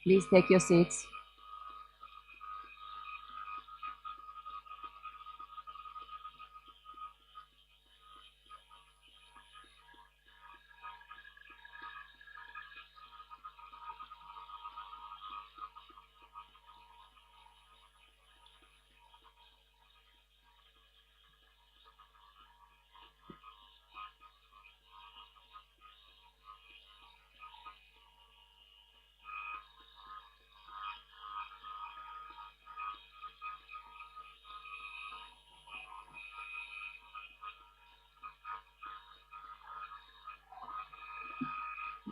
Please take your seats.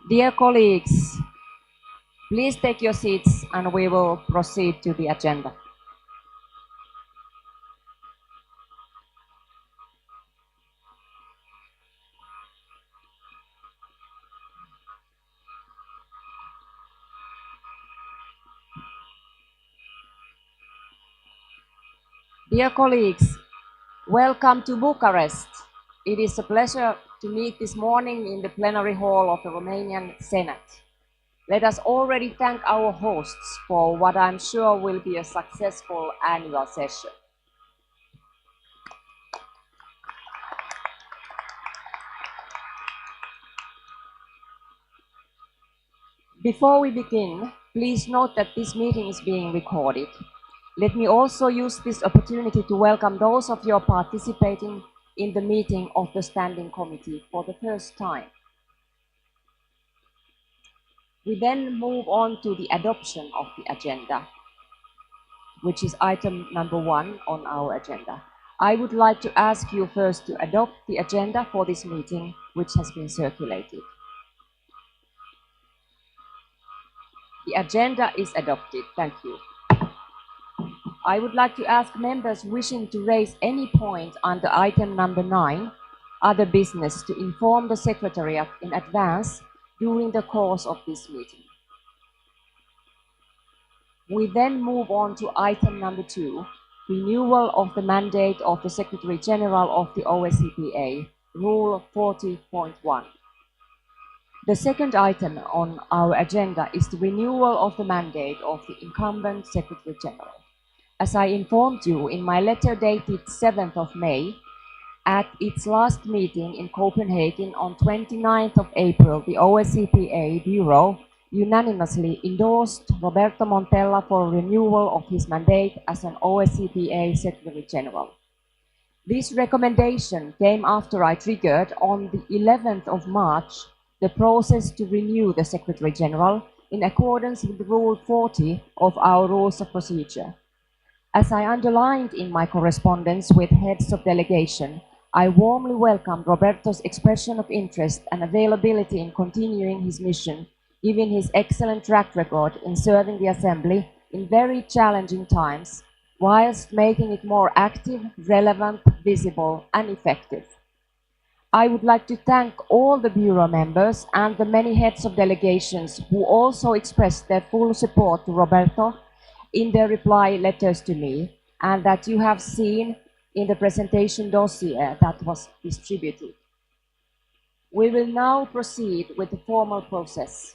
Dear colleagues, please take your seats and we will proceed to the agenda. Dear colleagues, welcome to Bucharest. It is a pleasure to meet this morning in the plenary hall of the Romanian Senate. Let us already thank our hosts for what I'm sure will be a successful annual session. Before we begin, please note that this meeting is being recorded. Let me also use this opportunity to welcome those of you participating in the meeting of the Standing Committee for the first time. We then move on to the adoption of the agenda, which is item number 1 on our agenda. I would like to ask you first to adopt the agenda for this meeting, which has been circulated. The agenda is adopted. Thank you. I would like to ask members wishing to raise any point under item number 9, other business, to inform the Secretariat in advance during the course of this meeting. We then move on to item number 2, renewal of the mandate of the Secretary General of the OSCE, Rule 40.1. The second item on our agenda is the renewal of the mandate of the incumbent Secretary General. As I informed you in my letter dated 7th of May, at its last meeting in Copenhagen on 29th of April, the OSCE Bureau unanimously endorsed Roberto Montella for renewal of his mandate as an OSCE Secretary General. This recommendation came after I triggered on the 11th of March the process to renew the Secretary General in accordance with Rule 40 of our Rules of Procedure. As I underlined in my correspondence with heads of delegation, I warmly welcome Roberto's expression of interest and availability in continuing his mission, given his excellent track record in serving the Assembly in very challenging times, whilst making it more active, relevant, visible, and effective. I would like to thank all the Bureau members and the many heads of delegations who also expressed their full support to Roberto in their reply letters to me, and that you have seen in the presentation dossier that was distributed. We will now proceed with the formal process.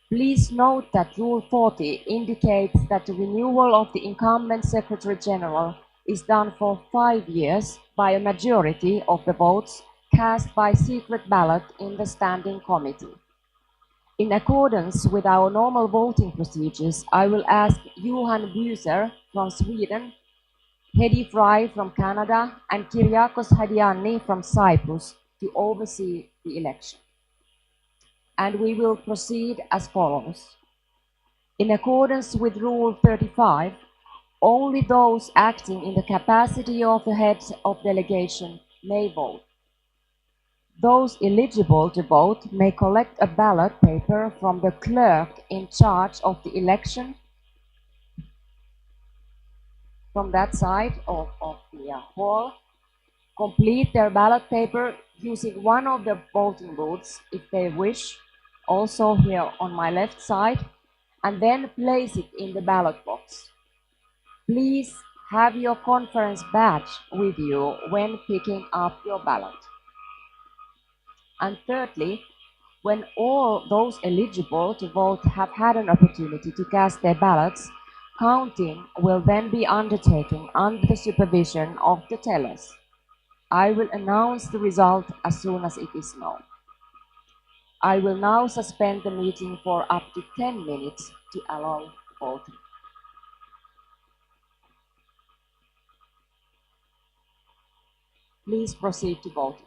Please note that Rule 40 indicates that the renewal of the incumbent Secretary General is done for 5 years by a majority of the votes cast by secret ballot in the Standing Committee. In accordance with our normal voting procedures, I will ask Johan Buser from Sweden, Hedi Fry from Canada, and Kyriakos Hadiani from Cyprus to oversee the election. And we will proceed as follows. In accordance with Rule 35, only those acting in the capacity of the heads of delegation may vote. Those eligible to vote may collect a ballot paper from the clerk in charge of the election from that side of the hall, complete their ballot paper using one of the voting booths if they wish, also here on my left side, and then place it in the ballot box. Please have your conference badge with you when picking up your ballot. And thirdly, When all those eligible to vote have had an opportunity to cast their ballots, counting will then be undertaken under the supervision of the tellers. I will announce the result as soon as it is known. I will now suspend the meeting for up to 10 minutes to allow voting. Please proceed to vote.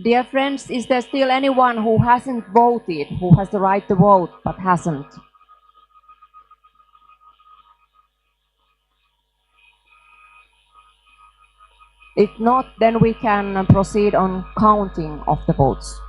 Dear friends, is there still anyone who hasn't voted, who has the right to vote but hasn't? If not, then we can proceed on counting of the votes.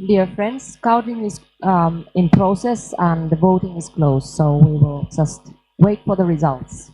Dear friends, counting is in process and the voting is closed, so we will just wait for the results.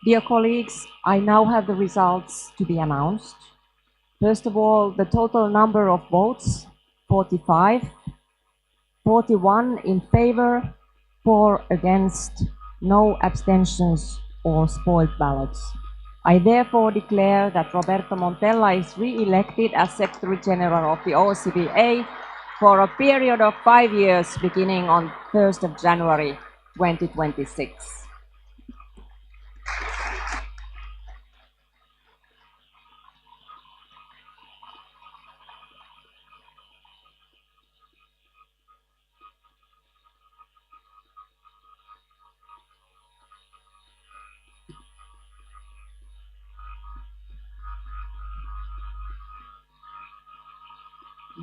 Dear colleagues, I now have the results to be announced. First of all, the total number of votes, 45, 41 in favor, 4 against, no abstentions or spoiled ballots. I therefore declare that Roberto Montella is re-elected as Secretary General of the OSCE for a period of 5 years beginning on 1st of January 2026.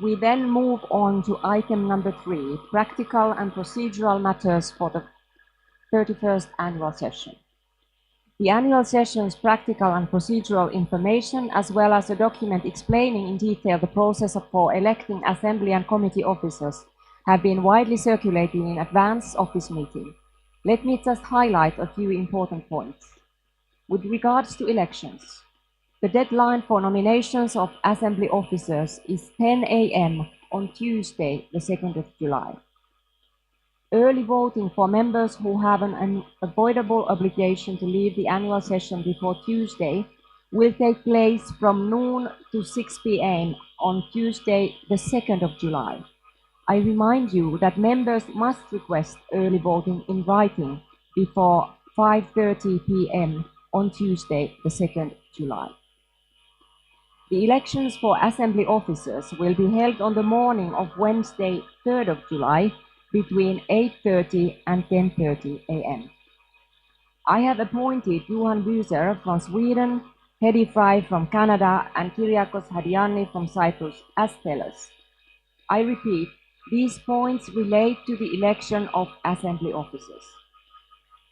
We then move on to item number 3, practical and procedural matters for the 31st annual session. The annual session's practical and procedural information, as well as a document explaining in detail the process for electing assembly and committee officers, have been widely circulated in advance of this meeting. Let me just highlight a few important points. With regards to elections, the deadline for nominations of assembly officers is 10 a.m. on Tuesday, the 2nd of July. Early voting for members who have an unavoidable obligation to leave the annual session before Tuesday will take place from noon to 6 p.m. on Tuesday, the 2nd of July. I remind you that members must request early voting in writing before 5:30 p.m. on Tuesday, the 2nd July. The elections for assembly officers will be held on the morning of Wednesday, 3rd of July, between 8:30 and 10:30 a.m. I have appointed Johan Buser from Sweden, Hedi Fry from Canada, and Kyriakos Hadiani from Cyprus as tellers. I repeat, these points relate to the election of assembly officers.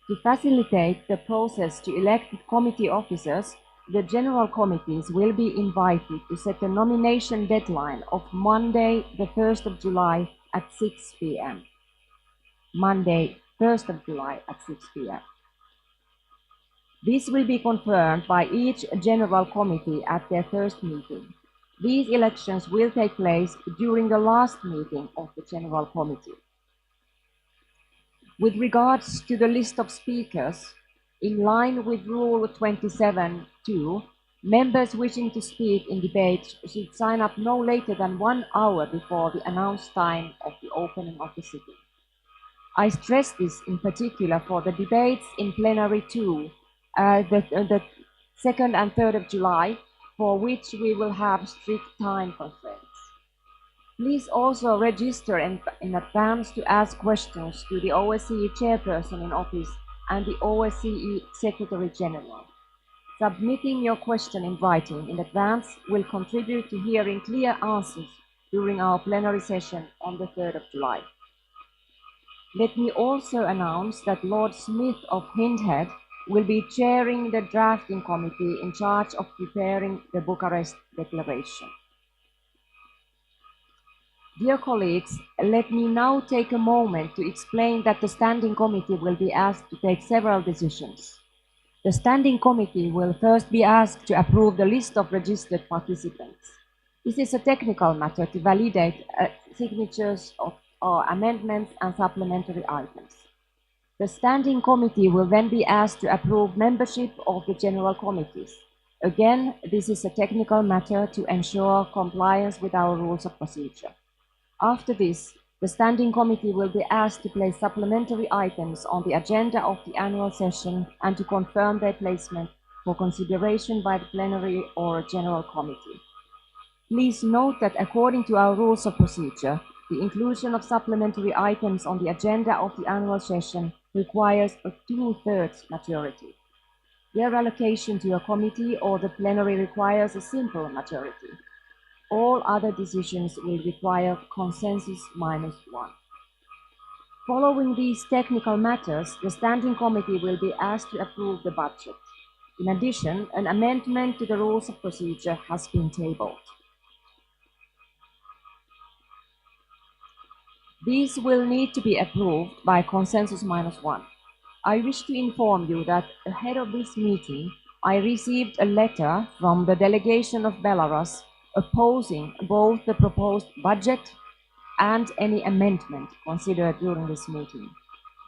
To facilitate the process to elect committee officers, the general committees will be invited to set a nomination deadline of Monday, the 1st of July at 6 p.m. Monday, 1st of July at 6 p.m. This will be confirmed by each general committee at their first meeting. These elections will take place during the last meeting of the general committee. With regards to the list of speakers, in line with Rule 27.2, members wishing to speak in debate should sign up no later than 1 hour before the announced time of the opening of the sitting. I stress this in particular for the debates in plenary 2, the 2nd and 3rd of July, for which we will have strict time constraints. Please also register in advance to ask questions to the OSCE chairperson in office and the OSCE Secretary General. Submitting your question in writing in advance will contribute to hearing clear answers during our plenary session on the 3rd of July. Let me also announce that Lord Smith of Hindhead will be chairing the drafting committee in charge of preparing the Bucharest Declaration. Dear colleagues, let me now take a moment to explain that the Standing Committee will be asked to take several decisions. The Standing Committee will first be asked to approve the list of registered participants. This is a technical matter to validate signatures of amendments and supplementary items. The Standing Committee will then be asked to approve membership of the General Committees. Again, this is a technical matter to ensure compliance with our rules of procedure. After this, the Standing Committee will be asked to place supplementary items on the agenda of the annual session and to confirm their placement for consideration by the plenary or General Committee. Please note that according to our rules of procedure, the inclusion of supplementary items on the agenda of the annual session requires a 2/3 majority. Their allocation to a committee or the plenary requires a simple majority. All other decisions will require consensus -1. Following these technical matters, the Standing Committee will be asked to approve the budget. In addition, an amendment to the rules of procedure has been tabled. These will need to be approved by consensus -1. I wish to inform you that ahead of this meeting, I received a letter from the delegation of Belarus opposing both the proposed budget and any amendment considered during this meeting.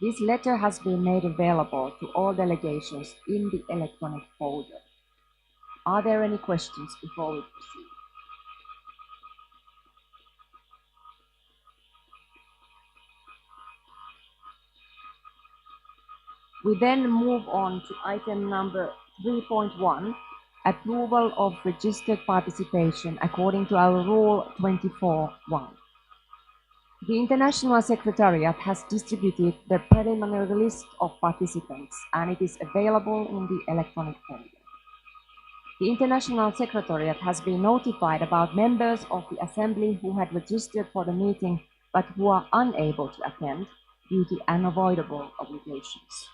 This letter has been made available to all delegations in the electronic folder. Are there any questions before we proceed? We then move on to item number 3.1, approval of registered participation according to our Rule 24.1. The International Secretariat has distributed the preliminary list of participants, and it is available in the electronic folder. The International Secretariat has been notified about members of the Assembly who had registered for the meeting but who are unable to attend due to unavoidable obligations.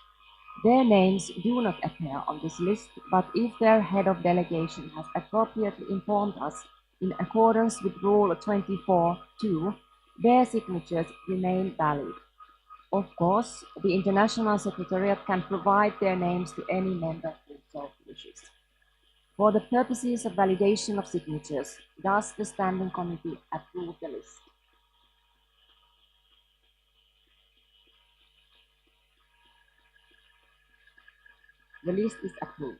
Their names do not appear on this list, but if their head of delegation has appropriately informed us in accordance with Rule 24.2, their signatures remain valid. Of course, the International Secretariat can provide their names to any member who so wishes. For the purposes of validation of signatures, does the Standing Committee approve the list? The list is approved.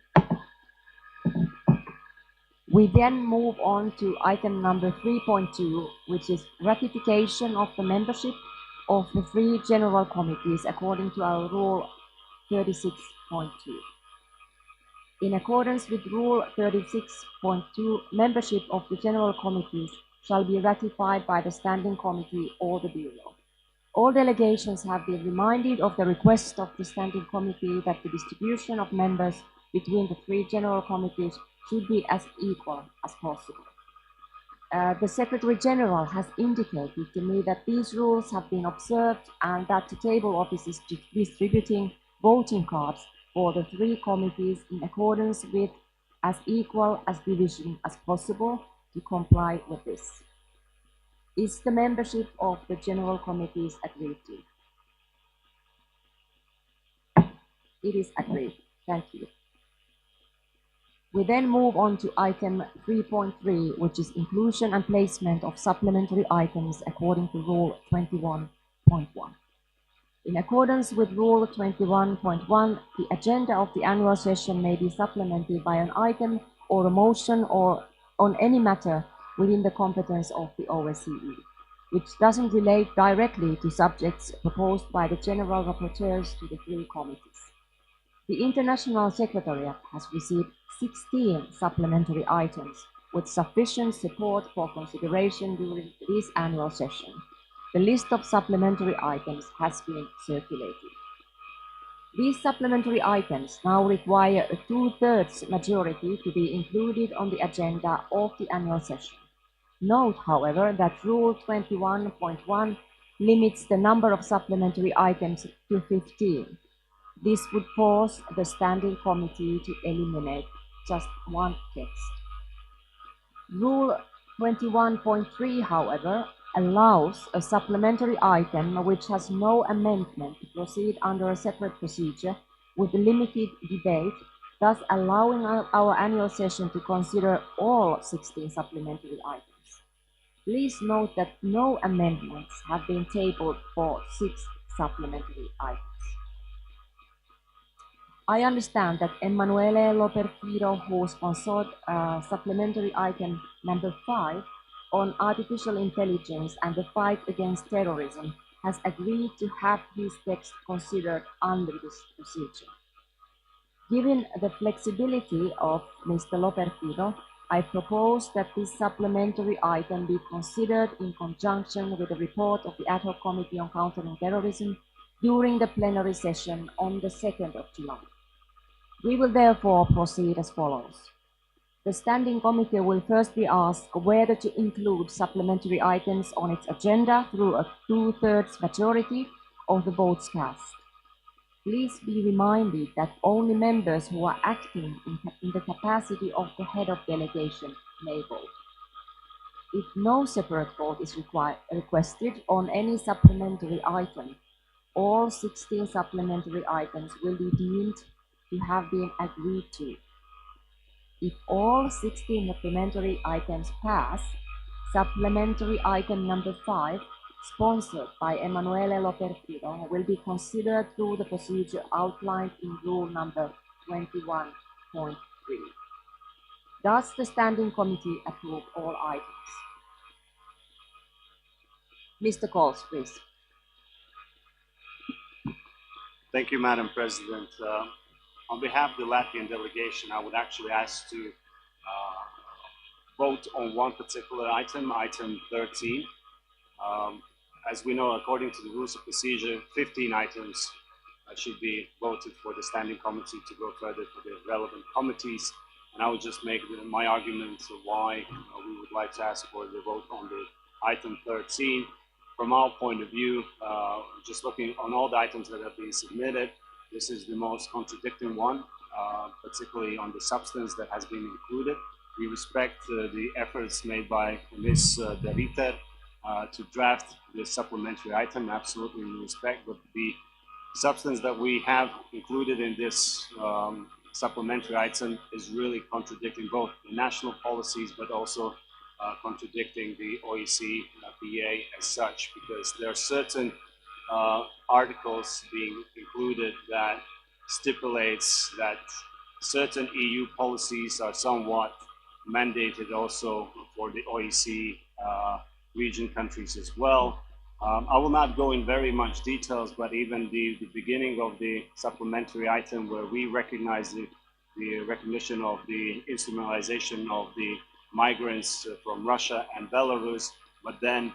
We then move on to item number 3.2, which is ratification of the membership of the three general committees according to our Rule 36.2. In accordance with Rule 36.2, membership of the general committees shall be ratified by the Standing Committee or the Bureau. All delegations have been reminded of the request of the Standing Committee that the distribution of members between the three general committees should be as equal as possible. The Secretary General has indicated to me that these rules have been observed and that the table office is distributing voting cards for the three committees in accordance with as equal as division as possible to comply with this. Is the membership of the general committees agreed to? It is agreed. Thank you. We then move on to item 3.3, which is inclusion and placement of supplementary items according to Rule 21.1. In accordance with Rule 21.1, the agenda of the annual session may be supplemented by an item or a motion or on any matter within the competence of the OSCE, which doesn't relate directly to subjects proposed by the general rapporteurs to the three committees. The International Secretariat has received 16 supplementary items with sufficient support for consideration during this annual session. The list of supplementary items has been circulated. These supplementary items now require a 2/3 majority to be included on the agenda of the annual session. Note, however, that Rule 21.1 limits the number of supplementary items to 15. This would force the Standing Committee to eliminate just one text. Rule 21.3, however, allows a supplementary item which has no amendment to proceed under a separate procedure with limited debate, thus allowing our annual session to consider all 16 supplementary items. Please note that no amendments have been tabled for 6 supplementary items. I understand that Emanuele Loperfido, who sponsored supplementary item number 5 on artificial intelligence and the fight against terrorism, has agreed to have his text considered under this procedure. Given the flexibility of Mr. Loperfido, I propose that this supplementary item be considered in conjunction with the report of the Ad hoc Committee on Countering Terrorism during the plenary session on the 2nd of July. We will therefore proceed as follows. The Standing Committee will first be asked whether to include supplementary items on its agenda through a 2/3 majority of the votes cast. Please be reminded that only members who are acting in the capacity of the head of delegation may vote. If no separate vote is requested on any supplementary item, all 16 supplementary items will be deemed to have been agreed to. If all 16 supplementary items pass, supplementary item number 5, sponsored by Emanuele Loperfido, will be considered through the procedure outlined in rule number 21.3. Does the Standing Committee approve all items? Mr. Coles, please. Thank you, Madam President. On behalf of the Latvian delegation, I would actually ask to vote on one particular item, item 13. As we know, according to the rules of procedure, 15 items should be voted for the Standing Committee to go further to the relevant committees. And I would just make my argument why we would like to ask for the vote on the item 13. From our point of view, just looking on all the items that have been submitted, this is the most contradicting one, particularly on the substance that has been included. We respect the efforts made by Ms. De Riter to draft the supplementary item, absolutely we respect, but the substance that we have included in this supplementary item is really contradicting both the national policies, but also contradicting the OSCE PA as such, because there are certain articles being included that stipulates that certain EU policies are somewhat mandated also for the OSCE region countries as well. I will not go in very much details, but even the beginning of the supplementary item where we recognize the recognition of the instrumentalization of the migrants from Russia and Belarus, but then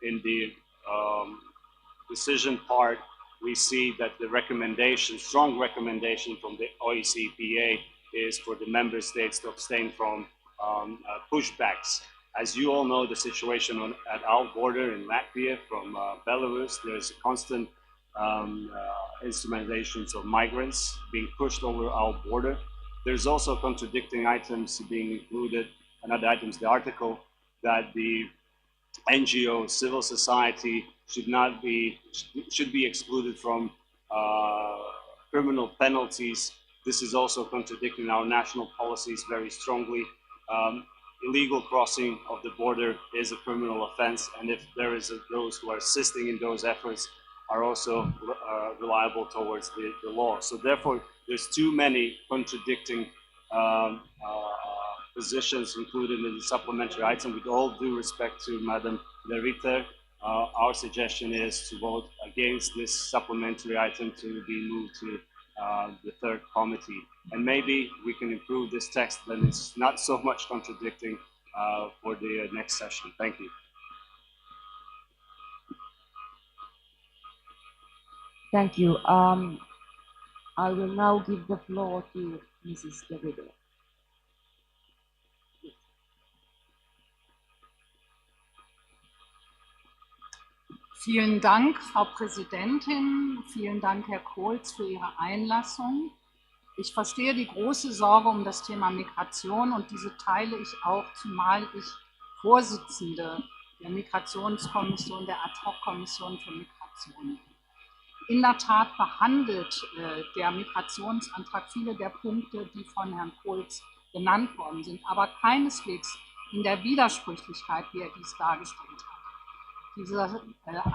in the decision part, we see that the recommendation, strong recommendation from the OSCE PA is for the member states to abstain from pushbacks. As you all know, the situation at our border in Latvia from Belarus, there's a constant instrumentations of migrants being pushed over our border. There's also contradicting items being included, and other items, the article that the NGO, civil society should be excluded from criminal penalties. This is also contradicting our national policies very strongly. Illegal crossing of the border is a criminal offense, and if there is those who are assisting in those efforts are also reliable towards the law. So therefore, there's too many contradicting positions included in the supplementary item. With all due respect to Madam De Riter, our suggestion is to vote against this supplementary item to be moved to the third committee. And maybe we can improve this text, then it's not so much contradicting for the next session. Thank you. Thank you. I will now give the floor to Mrs. De Riter. Vielen Dank, Frau Präsidentin. Vielen Dank, Herr Kohls, für Ihre Einlassung. Ich verstehe die große Sorge um das Thema Migration und diese teile ich auch, zumal ich Vorsitzende der Migrationskommission, der Ad-hoc-Kommission für Migration bin. In der Tat behandelt der Migrationsantrag viele der Punkte, die von Herrn Kohls genannt worden sind, aber keineswegs in der Widersprüchlichkeit, wie er dies dargestellt hat. Dieser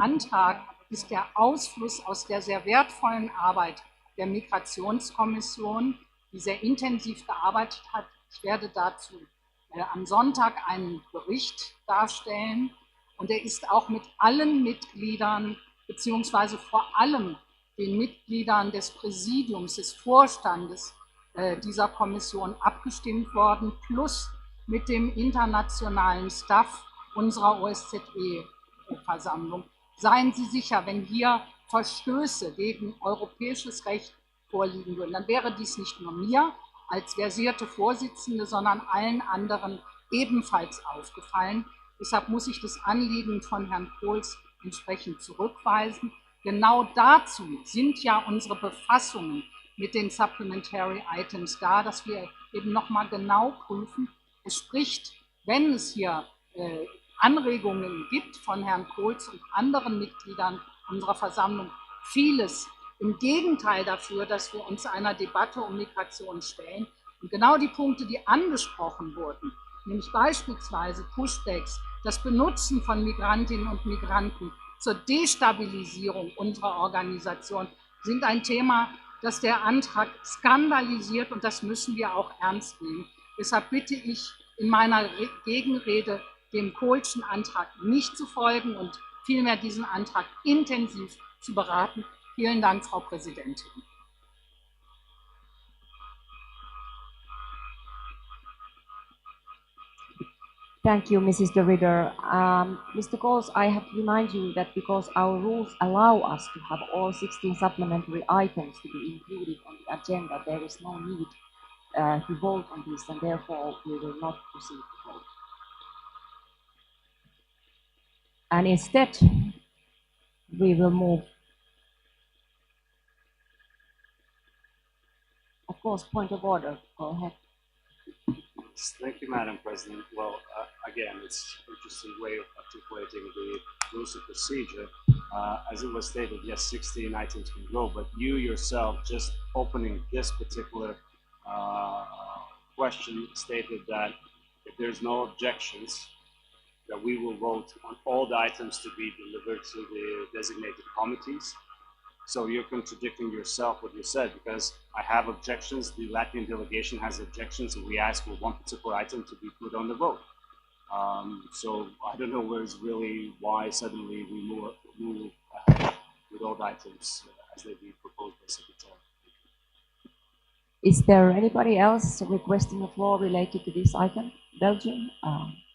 Antrag ist der Ausfluss aus der sehr wertvollen Arbeit der Migrationskommission, die sehr intensiv gearbeitet hat. Ich werde dazu am Sonntag einen Bericht darstellen und er ist auch mit allen Mitgliedern beziehungsweise vor allem den Mitgliedern des Präsidiums, des Vorstandes dieser Kommission abgestimmt worden, plus mit dem internationalen Staff unserer OSZE-Versammlung. Seien Sie sicher, wenn hier Verstöße gegen europäisches Recht vorliegen würden, dann wäre dies nicht nur mir als versierte Vorsitzende, sondern allen anderen ebenfalls aufgefallen. Deshalb muss ich das Anliegen von Herrn Kohls entsprechend zurückweisen. Genau dazu sind ja unsere Befassungen mit den Supplementary Items da, dass wir eben nochmal genau prüfen. Es spricht, wenn es hier Anregungen gibt von Herrn Kohls und anderen Mitgliedern unserer Versammlung vieles im Gegenteil dafür, dass wir uns einer Debatte um Migration stellen. Und genau die Punkte, die angesprochen wurden, nämlich beispielsweise Pushbacks, das Benutzen von Migrantinnen und Migranten zur Destabilisierung unserer Organisation, sind ein Thema, das der Antrag skandalisiert, und das müssen wir auch ernst nehmen. Deshalb bitte ich in meiner Gegenrede, dem Kohlschen Antrag nicht zu folgen und vielmehr diesen Antrag intensiv zu beraten. Vielen Dank, Frau Präsidentin. Thank you, Mrs. De Ridder. Mr. Coles, I have to remind you that because our rules allow us to have all 16 supplementary items to be included on the agenda, there is no need to vote on this, and therefore we will not proceed to vote. And instead, we will move. Of course, point of order. Go ahead. Thank you, Madam President. Well, again, it's an interesting way of articulating the rules of procedure. As it was stated, yes, 16 items can go, but you yourself, just opening this particular question, stated that if there's no objections, that we will vote on all the items to be delivered to the designated committees. So you're contradicting yourself what you said, because I have objections, the Latvian delegation has objections, and we ask for one particular item to be put on the vote. So I don't know why suddenly we move ahead with all the items as they be proposed by Secretary. Is there anybody else requesting the floor related to this item? Belgium,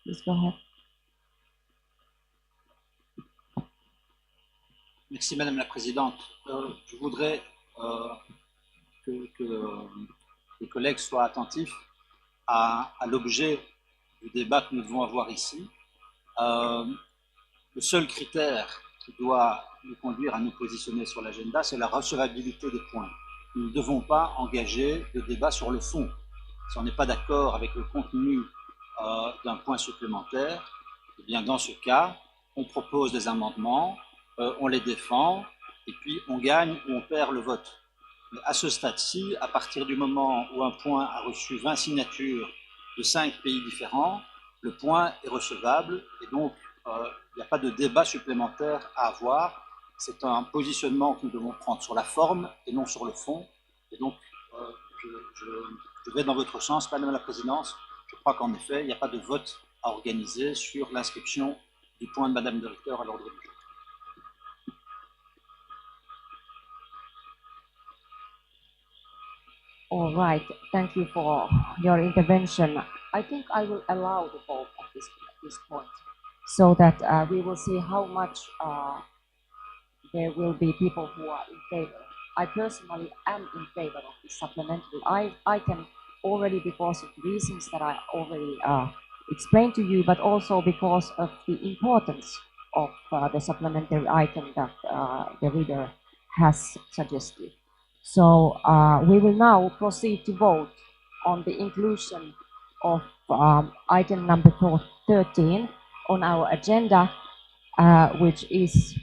please go ahead. Merci Madame la Présidente. Je voudrais que les collègues soient attentifs à l'objet du débat que nous devons avoir ici. Le seul critère qui doit nous conduire à nous positionner sur l'agenda, c'est la recevabilité des points. Nous ne devons pas engager de débat sur le fond. Si on n'est pas d'accord avec le contenu d'un point supplémentaire, eh bien dans ce cas, on propose des amendements, on les défend, et puis on gagne ou on perd le vote. Mais à ce stade-ci, à partir du moment où un point a reçu 20 signatures de 5 pays différents, le point est recevable, et donc il n'y a pas de débat supplémentaire à avoir. C'est un positionnement que nous devons prendre sur la forme et non sur le fond. Et donc, je vais dans votre sens, Madame la Présidente. Je crois qu'en effet, il n'y a pas de vote à organiser sur l'inscription du point de Madame de Ritter à l'ordre du jour. All right, thank you for your intervention. I think I will allow the vote at this point, so that we will see how much there will be people who are in favor. I personally am in favor of this supplementary item already because of the reasons that I already explained to you, but also because of the importance of the supplementary item that the reader has suggested. So we will now proceed to vote on the inclusion of item number 13 on our agenda, which is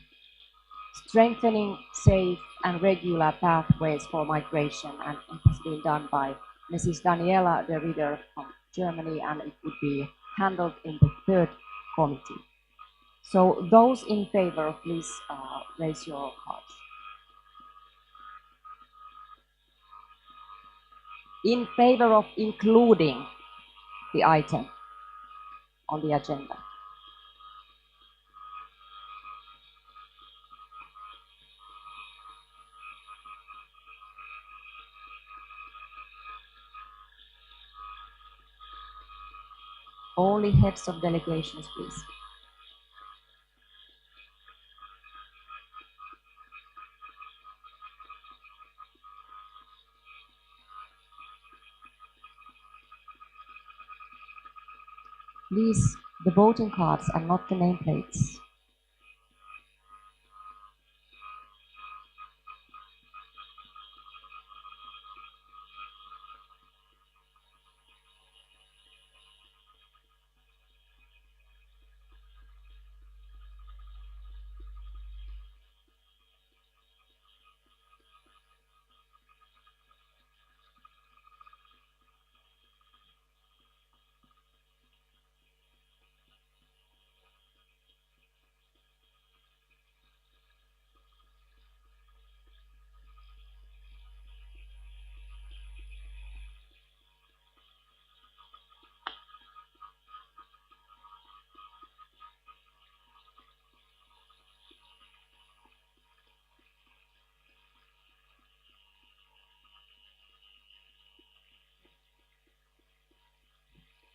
strengthening safe and regular pathways for migration, and it has been done by Mrs. Daniela de Ridder from Germany, and it would be handled in the third committee. So those in favor, please raise your cards. In favor of including the item on the agenda. Only heads of delegations, please. Please, the voting cards are not the nameplates.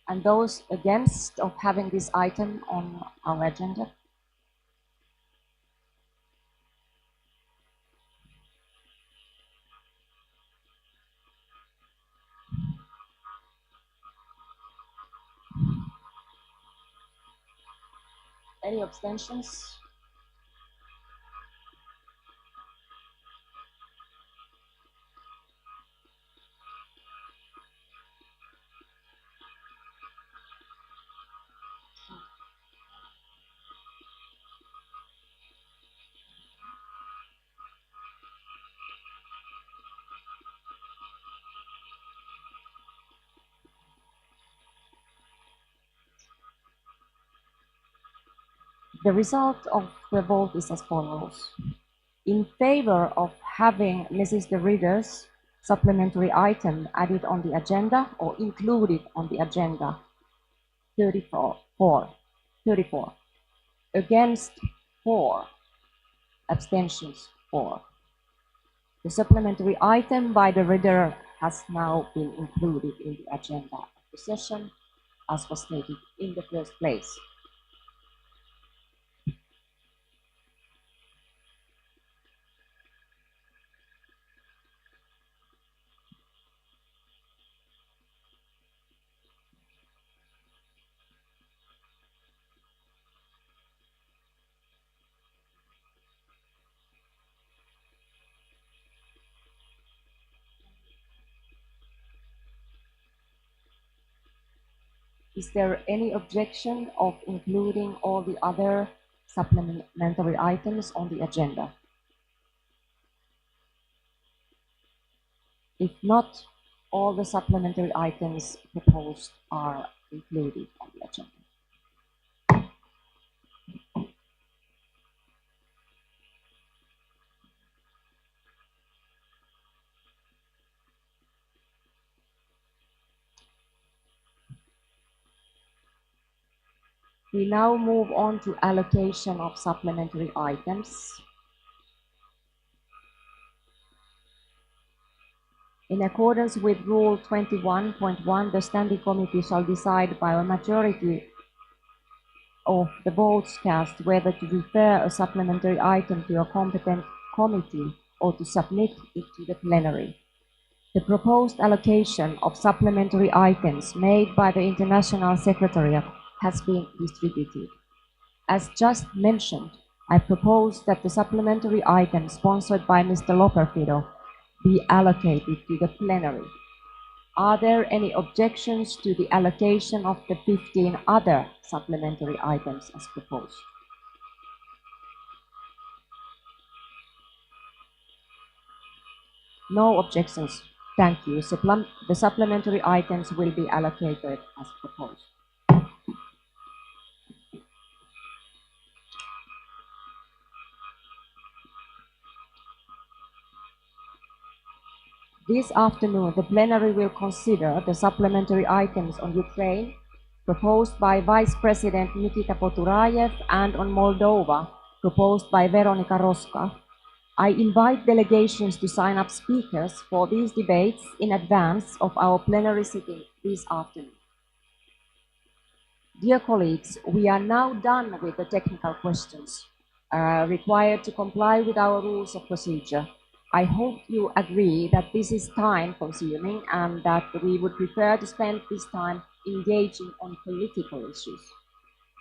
And those against of having this item on our agenda? Any abstentions? The result of the vote is as follows. In favor of having Mrs. De Ridder's supplementary item added on the agenda or included on the agenda, 34. Against 4. Abstentions 4. The supplementary item by the reader has now been included in the agenda of the session, as was stated in the first place. Is there any objection of including all the other supplementary items on the agenda? If not, all the supplementary items proposed are included on the agenda. We now move on to allocation of supplementary items. In accordance with Rule 21.1, the Standing Committee shall decide by a majority of the votes cast whether to refer a supplementary item to a competent committee or to submit it to the plenary. The proposed allocation of supplementary items made by the International Secretariat has been distributed. As just mentioned, I propose that the supplementary item sponsored by Mr. Loperfido be allocated to the plenary. Are there any objections to the allocation of the 15 other supplementary items as proposed? No objections. Thank you. The supplementary items will be allocated as proposed. This afternoon, the plenary will consider the supplementary items on Ukraine proposed by Vice President Nikita Poturayev and on Moldova proposed by Veronika Roska. I invite delegations to sign up speakers for these debates in advance of our plenary sitting this afternoon. Dear colleagues, we are now done with the technical questions required to comply with our rules of procedure. I hope you agree that this is time-consuming and that we would prefer to spend this time engaging on political issues.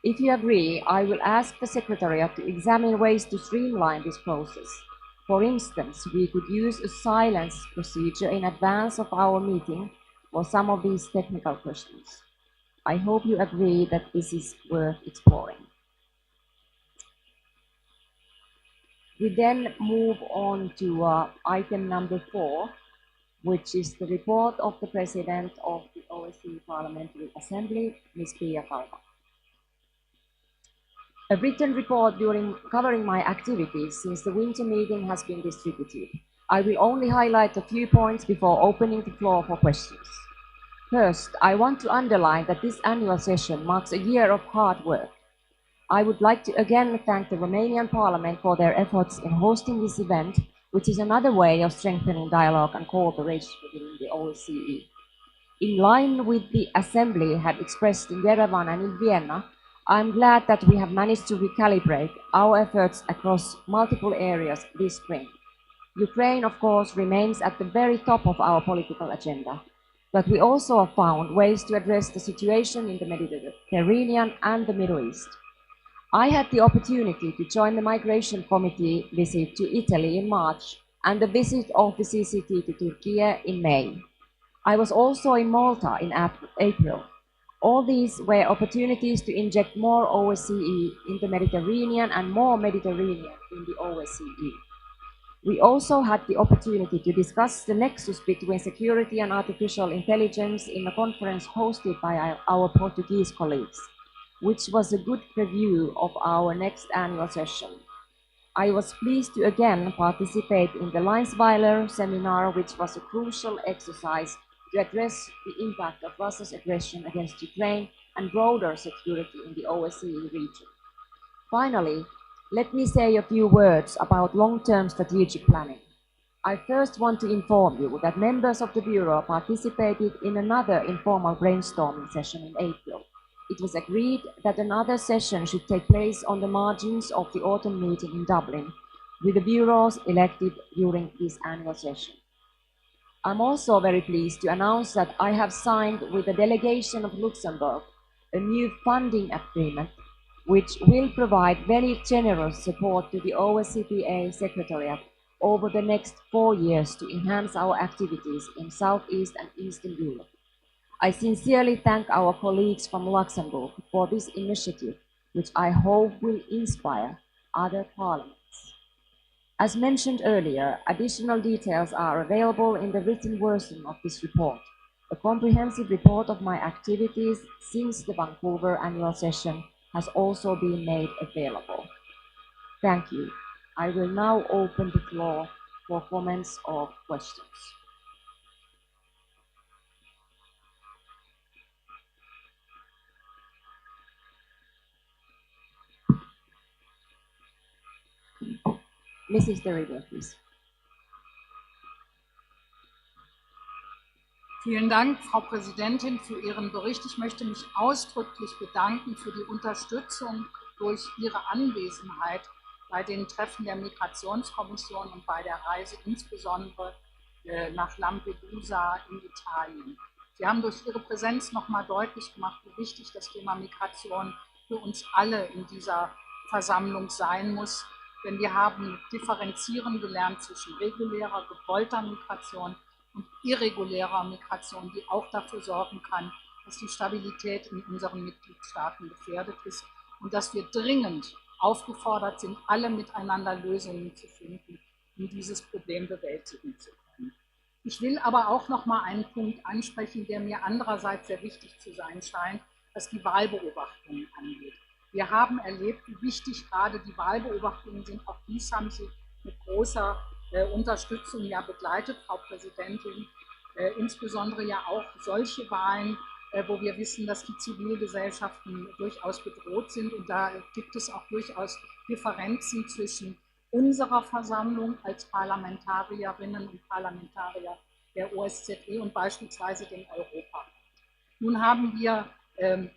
If you agree, I will ask the Secretariat to examine ways to streamline this process. For instance, we could use a silence procedure in advance of our meeting for some of these technical questions. I hope you agree that this is worth exploring. We then move on to item number 4, which is the report of the President of the OSCE Parliamentary Assembly, Ms. Pia Kalpa. A written report covering my activities since the winter meeting has been distributed. I will only highlight a few points before opening the floor for questions. First, I want to underline that this annual session marks a year of hard work. I would like to again thank the Romanian Parliament for their efforts in hosting this event, which is another way of strengthening dialogue and cooperation within the OSCE. In line with the Assembly had expressed in Yerevan and in Vienna, I am glad that we have managed to recalibrate our efforts across multiple areas this spring. Ukraine, of course, remains at the very top of our political agenda, but we also have found ways to address the situation in the Mediterranean and the Middle East. I had the opportunity to join the Migration Committee visit to Italy in March and the visit of the CCT to Turkey in May. I was also in Malta in April. All these were opportunities to inject more OSCE in the Mediterranean and more Mediterranean in the OSCE. We also had the opportunity to discuss the nexus between security and artificial intelligence in a conference hosted by our Portuguese colleagues, which was a good preview of our next annual session. I was pleased to again participate in the Linesweiler seminar, which was a crucial exercise to address the impact of Russia's aggression against Ukraine and broader security in the OSCE region. Finally, let me say a few words about long-term strategic planning. I first want to inform you that members of the Bureau participated in another informal brainstorming session in April. It was agreed that another session should take place on the margins of the autumn meeting in Dublin, with the bureaus elected during this annual session. I'm also very pleased to announce that I have signed with the delegation of Luxembourg a new funding agreement which will provide very generous support to the OSCPA Secretariat over the next 4 years to enhance our activities in Southeast and Eastern Europe. I sincerely thank our colleagues from Luxembourg for this initiative, which I hope will inspire other parliaments. As mentioned earlier, additional details are available in the written version of this report. A comprehensive report of my activities since the Vancouver annual session has also been made available. Thank you. I will now open the floor for comments or questions. Mrs. Derrida, please. Vielen Dank, Frau Präsidentin, für Ihren Bericht. Ich möchte mich ausdrücklich bedanken für die Unterstützung durch Ihre Anwesenheit bei den Treffen der Migrationskommission und bei der Reise insbesondere nach Lampedusa in Italien. Sie haben durch Ihre Präsenz nochmal deutlich gemacht, wie wichtig das Thema Migration für uns alle in dieser Versammlung sein muss. Denn wir haben differenzieren gelernt zwischen regulärer, gewollter Migration und irregulärer Migration, die auch dafür sorgen kann, dass die Stabilität in unseren Mitgliedstaaten gefährdet ist und dass wir dringend aufgefordert sind, alle miteinander Lösungen zu finden, um dieses Problem bewältigen zu können. Ich will aber auch noch mal einen Punkt ansprechen, der mir andererseits sehr wichtig zu sein scheint, was die Wahlbeobachtungen angeht. Wir haben erlebt, wie wichtig gerade die Wahlbeobachtungen sind. Auch dies haben Sie mit großer Unterstützung ja begleitet, Frau Präsidentin. Insbesondere ja auch solche Wahlen, wo wir wissen, dass die Zivilgesellschaften durchaus bedroht sind. Und da gibt es auch durchaus Differenzen zwischen unserer Versammlung als Parlamentarierinnen und Parlamentarier der OSZE und beispielsweise dem Europarat. Nun haben wir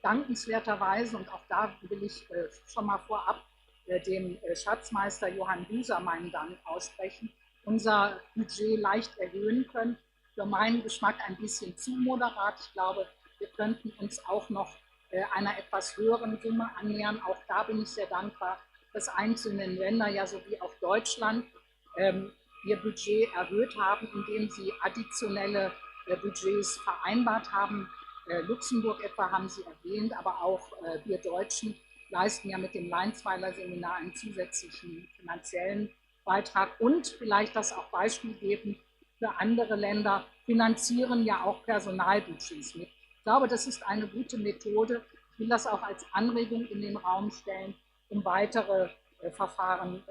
dankenswerterweise, und auch da will ich schon mal vorab dem Schatzmeister Johann Büser meinen Dank aussprechen, unser Budget leicht erhöhen können. Für meinen Geschmack ein bisschen zu moderat. Ich glaube, wir könnten uns auch noch einer etwas höheren Summe annähern. Auch da bin ich sehr dankbar, dass einzelne Länder, ja so wie auch Deutschland, ihr Budget erhöht haben, indem sie additionelle Budgets vereinbart haben. Luxemburg etwa haben Sie erwähnt, aber auch wir Deutschen leisten ja mit dem Linesweiler Seminar einen zusätzlichen finanziellen Beitrag und vielleicht das auch Beispiel geben für andere Länder, finanzieren ja auch Personalbudgets mit. Ich glaube, das ist eine gute Methode. Ich will das auch als Anregung in den Raum stellen, um weitere Verfahren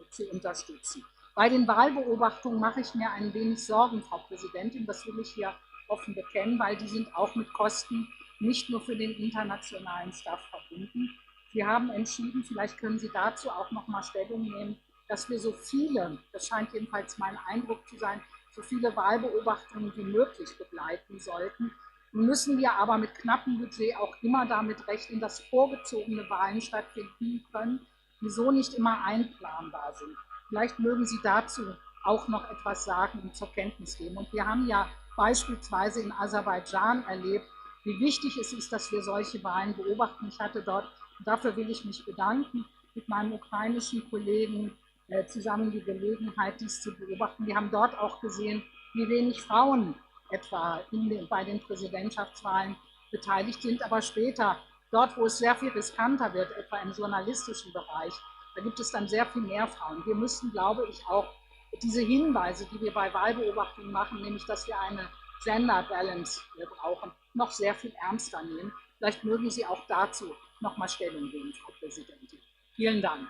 zu unterstützen. Bei den Wahlbeobachtungen mache ich mir ein wenig Sorgen, Frau Präsidentin, das will ich hier offen bekennen, weil die sind auch mit Kosten nicht nur für den internationalen Staff verbunden. Sie haben entschieden, vielleicht können Sie dazu auch noch mal Stellung nehmen, dass wir so viele, das scheint jedenfalls mein Eindruck zu sein, so viele Wahlbeobachtungen wie möglich begleiten sollten. Nun müssen wir aber mit knappem Budget auch immer damit rechnen, dass vorgezogene Wahlen stattfinden können, die so nicht immer einplanbar sind. Vielleicht mögen Sie dazu auch noch etwas sagen und zur Kenntnis geben. Und wir haben ja beispielsweise in Aserbaidschan erlebt, wie wichtig es ist, dass wir solche Wahlen beobachten. Ich hatte dort, und dafür will ich mich bedanken, mit meinem ukrainischen Kollegen zusammen die Gelegenheit, dies zu beobachten. Wir haben dort auch gesehen, wie wenig Frauen etwa bei den Präsidentschaftswahlen beteiligt sind, aber später, dort wo es sehr viel riskanter wird, etwa im journalistischen Bereich, da gibt es dann sehr viel mehr Frauen. Wir müssten, glaube ich, auch diese Hinweise, die wir bei Wahlbeobachtungen machen, nämlich dass wir eine Gender Balance brauchen, noch sehr viel ernster nehmen. Vielleicht mögen Sie auch dazu noch mal Stellung nehmen, Frau Präsidentin. Vielen Dank.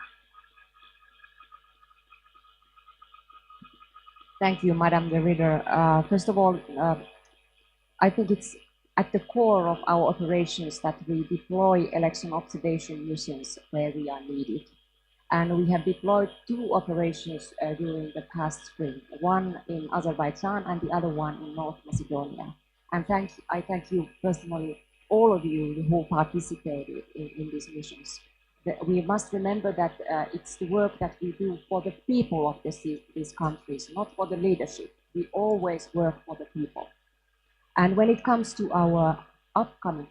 Thank you, Madam the Reader. First of all, I think it's at the core of our operations that we deploy election observation missions where we are needed. And we have deployed 2 operations during the past spring, one in Azerbaijan and the other one in North Macedonia. And I thank you personally, all of you who participated in these missions. We must remember that it's the work that we do for the people of these countries, not for the leadership. We always work for the people. And when it comes to our upcoming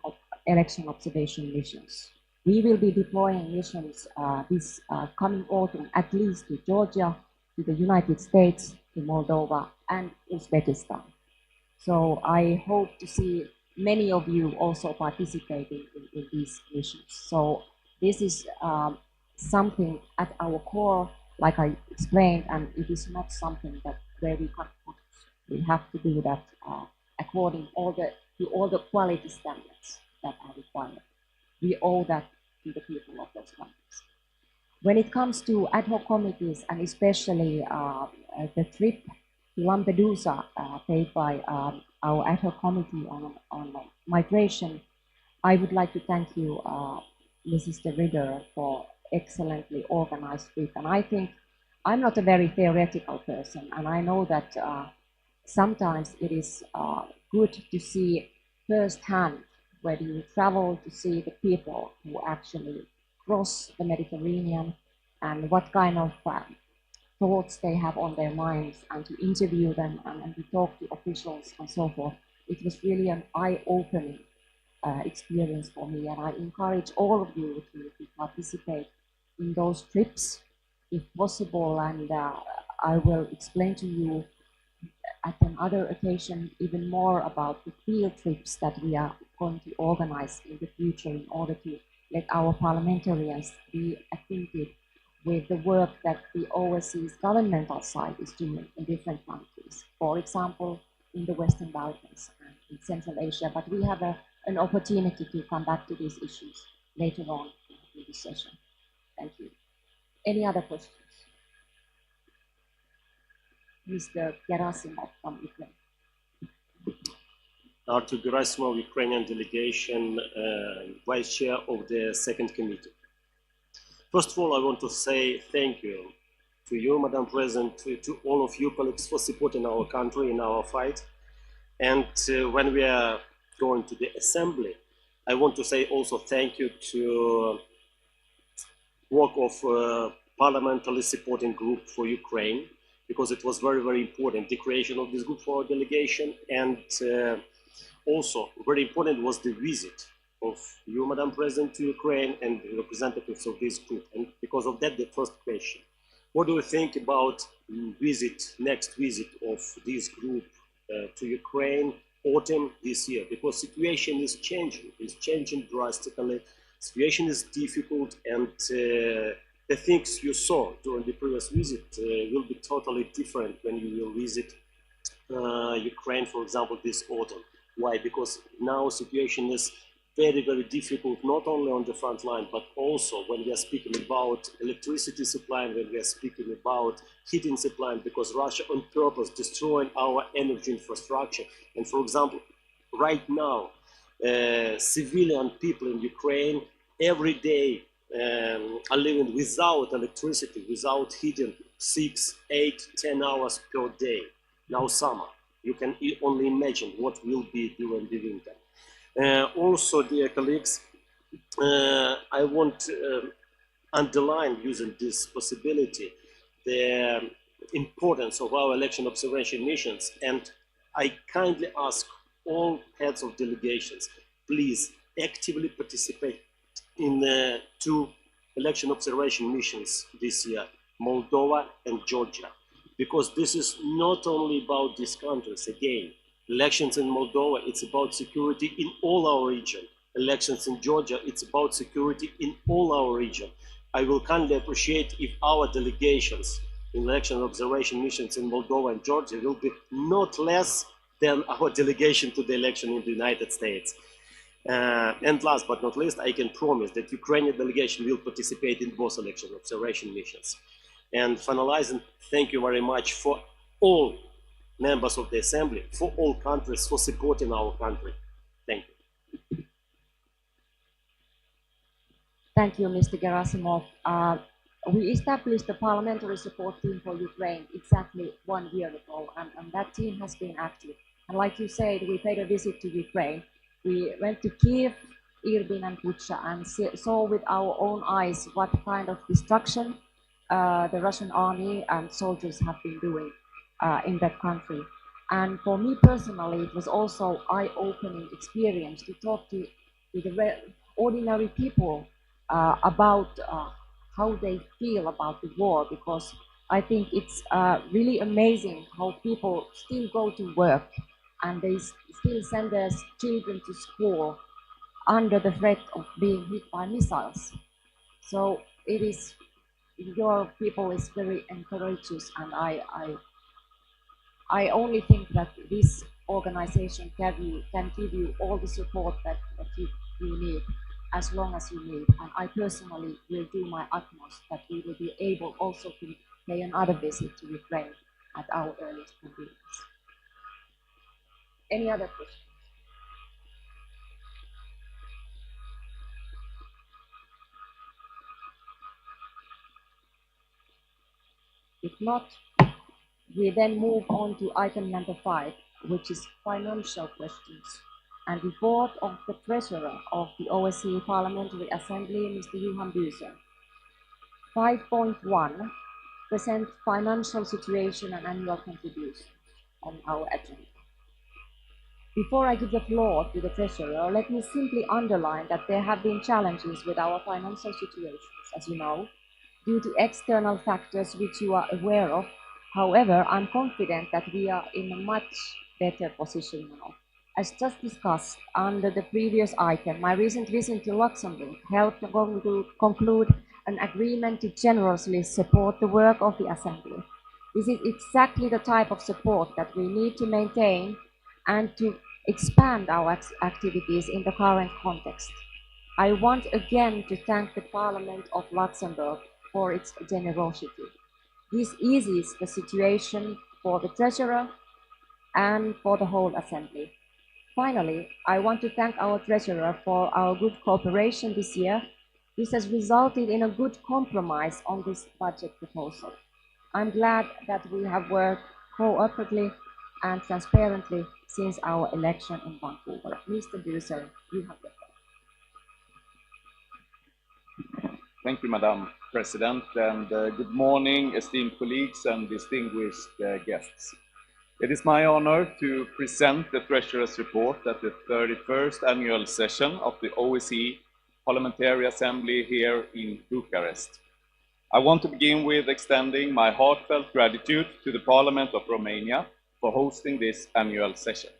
election observation missions, we will be deploying missions this coming autumn, at least to Georgia, to the United States, to Moldova, and Uzbekistan. So I hope to see many of you also participating in these missions. So this is something at our core, like I explained, and it is not something that where we cut corners. We have to do that according to all the quality standards that are required. We owe that to the people of those countries. When it comes to ad hoc committees, and especially the trip to Lampedusa paid by our ad hoc committee on migration, I would like to thank you, Mrs. De Ridder, for excellently organized trip. And I think I'm not a very theoretical person, and I know that sometimes it is good to see firsthand where you travel to see the people who actually cross the Mediterranean and what kind of thoughts they have on their minds, and to interview them and to talk to officials and so forth. It was really an eye-opening experience for me, and I encourage all of you to participate in those trips if possible, and I will explain to you at another occasion even more about the field trips that we are going to organize in the future in order to let our parliamentarians be acquainted with the work that the OSCE's governmental side is doing in different countries. For example, in the Western Balkans and in Central Asia, but we have an opportunity to come back to these issues later on in this session. Thank you. Any other questions? Mr. Gerasimov from Ukraine. Artur Gerasimov, Ukrainian delegation, vice chair of the second committee. First of all, I want to say thank you to you, Madam President, to all of you colleagues for supporting our country in our fight. And when we are going to the assembly, I want to say also thank you to work of parliamentary supporting group for Ukraine, because it was very, very important, the creation of this group for our delegation. And also very important was the visit of you, Madam President, to Ukraine and the representatives of this group. And because of that, the first question, what do you think about next visit of this group to Ukraine autumn this year? Because situation is changing drastically. Situation is difficult, and the things you saw during the previous visit will be totally different when you will visit Ukraine, for example, this autumn. Why? Because now situation is very, very difficult, not only on the front line, but also when we are speaking about electricity supply, when we are speaking about heating supply, because Russia on purpose destroying our energy infrastructure. And for example, right now, civilian people in Ukraine every day are living without electricity, without heating 6, 8, 10 hours per day. now summer. You can only imagine what will be during the winter. Also, dear colleagues, I want to underline, using this possibility, the importance of our election observation missions, and I kindly ask all heads of delegations, please actively participate in two election observation missions this year, Moldova and Georgia, because this is not only about these countries. Again, elections in Moldova, it's about security in all our region. Elections in Georgia, it's about security in all our region. I will kindly appreciate if our delegations in election observation missions in Moldova and Georgia will be not less than our delegation to the election in the United States. And last but not least, I can promise that Ukrainian delegation will participate in both election observation missions. And finalizing, thank you very much for all members of the Assembly, for all countries, for supporting our country. Thank you. Thank you, Mr. Gerasimov. We established the parliamentary support team for Ukraine exactly 1 year ago, and that team has been active. And like you said, we paid a visit to Ukraine. We went to Kiev, Irpin, and Bucha, and saw with our own eyes what kind of destruction the Russian army and soldiers have been doing in that country. And for me personally, it was also eye-opening experience to talk to the ordinary people about how they feel about the war, because I think it's really amazing how people still go to work and they still send their children to school under the threat of being hit by missiles. So it is, your people is very encouraging, and I only think that this organization can give you all the support that you need, as long as you need. And I personally will do my utmost that we will be able also to pay another visit to Ukraine at our earliest convenience. Any other questions? If not, we then move on to item number 5, which is financial questions, and report of the Treasurer of the OSCE Parliamentary Assembly, Mr. Johan Büser. 5.1, present financial situation and annual contributions on our agenda. Before I give the floor to the Treasurer, let me simply underline that there have been challenges with our financial situations, as you know, due to external factors which you are aware of. However, I'm confident that we are in a much better position now. As just discussed under the previous item, my recent visit to Luxembourg helped to conclude an agreement to generously support the work of the Assembly. This is exactly the type of support that we need to maintain and to expand our activities in the current context. I want again to thank the Parliament of Luxembourg for its generosity. This eases the situation for the Treasurer and for the whole Assembly. Finally, I want to thank our Treasurer for our good cooperation this year. This has resulted in a good compromise on this budget proposal. I'm glad that we have worked cooperatively and transparently since our election in Vancouver. Mr. Büser, you have the floor. Thank you, Madam President, and good morning, esteemed colleagues and distinguished guests. It is my honor to present the Treasurer's report at the 31st annual session of the OSCE Parliamentary Assembly here in Bucharest. I want to begin with extending my heartfelt gratitude to the Parliament of Romania for hosting this annual session.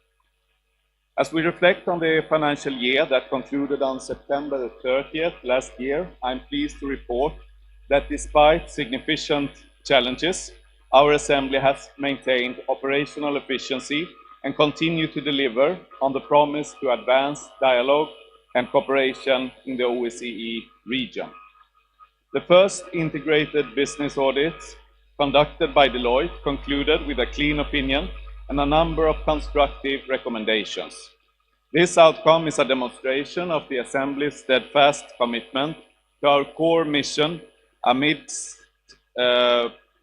As we reflect on the financial year that concluded on September 30th last year, I'm pleased to report that despite significant challenges, our Assembly has maintained operational efficiency and continued to deliver on the promise to advance dialogue and cooperation in the OSCE region. The first integrated business audit conducted by Deloitte concluded with a clean opinion and a number of constructive recommendations. This outcome is a demonstration of the Assembly's steadfast commitment to our core mission amidst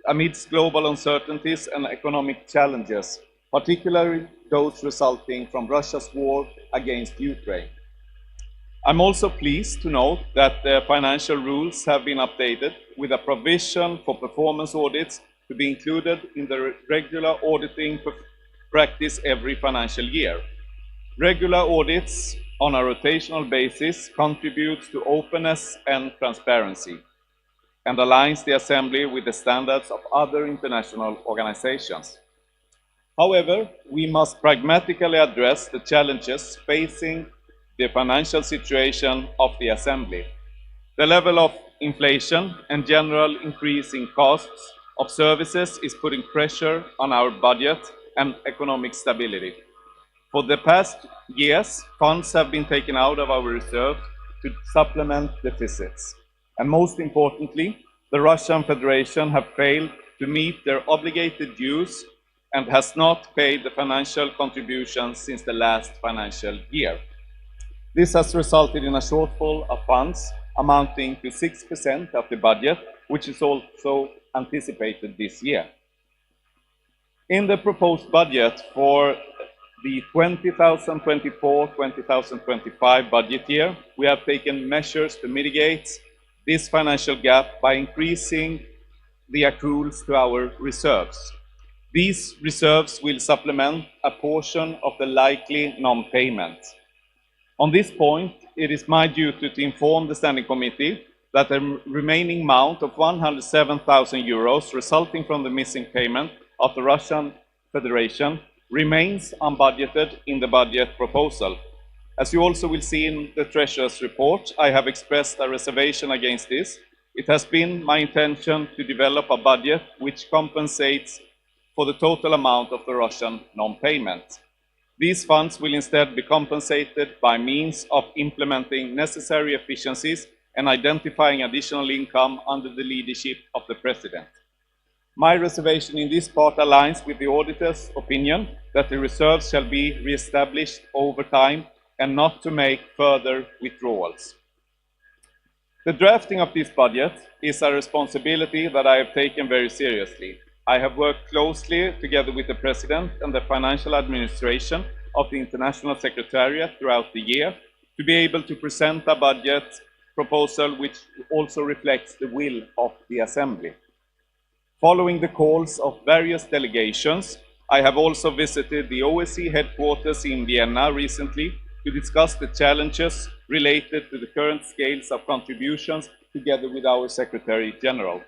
amidst global uncertainties and economic challenges, particularly those resulting from Russia's war against Ukraine. I'm also pleased to note that the financial rules have been updated with a provision for performance audits to be included in the regular auditing practice every financial year. Regular audits on a rotational basis contributes to openness and transparency and aligns the Assembly with the standards of other international organizations. However, we must pragmatically address the challenges facing the financial situation of the Assembly. The level of inflation and general increase in costs of services is putting pressure on our budget and economic stability. For the past years, funds have been taken out of our reserve to supplement deficits. And most importantly, the Russian Federation have failed to meet their obligated dues and has not paid the financial contributions since the last financial year. This has resulted in a shortfall of funds amounting to 6% of the budget, which is also anticipated this year. In the proposed budget for the 2024-2025 budget year, we have taken measures to mitigate this financial gap by increasing the accruals to our reserves. These reserves will supplement a portion of the likely non-payment. On this point, it is my duty to inform the Standing Committee that the remaining amount of 107,000 euros resulting from the missing payment of the Russian Federation remains unbudgeted in the budget proposal. As you also will see in the Treasurer's report, I have expressed a reservation against this. It has been my intention to develop a budget which compensates for the total amount of the Russian non-payment. These funds will instead be compensated by means of implementing necessary efficiencies and identifying additional income under the leadership of the President. My reservation in this part aligns with the auditor's opinion that the reserves shall be re-established over time and not to make further withdrawals. The drafting of this budget is a responsibility that I have taken very seriously. I have worked closely together with the President and the financial administration of the International Secretariat throughout the year to be able to present a budget proposal which also reflects the will of the Assembly. Following the calls of various delegations, I have also visited the OSCE headquarters in Vienna recently to discuss the challenges related to the current scales of contributions together with our Secretary General.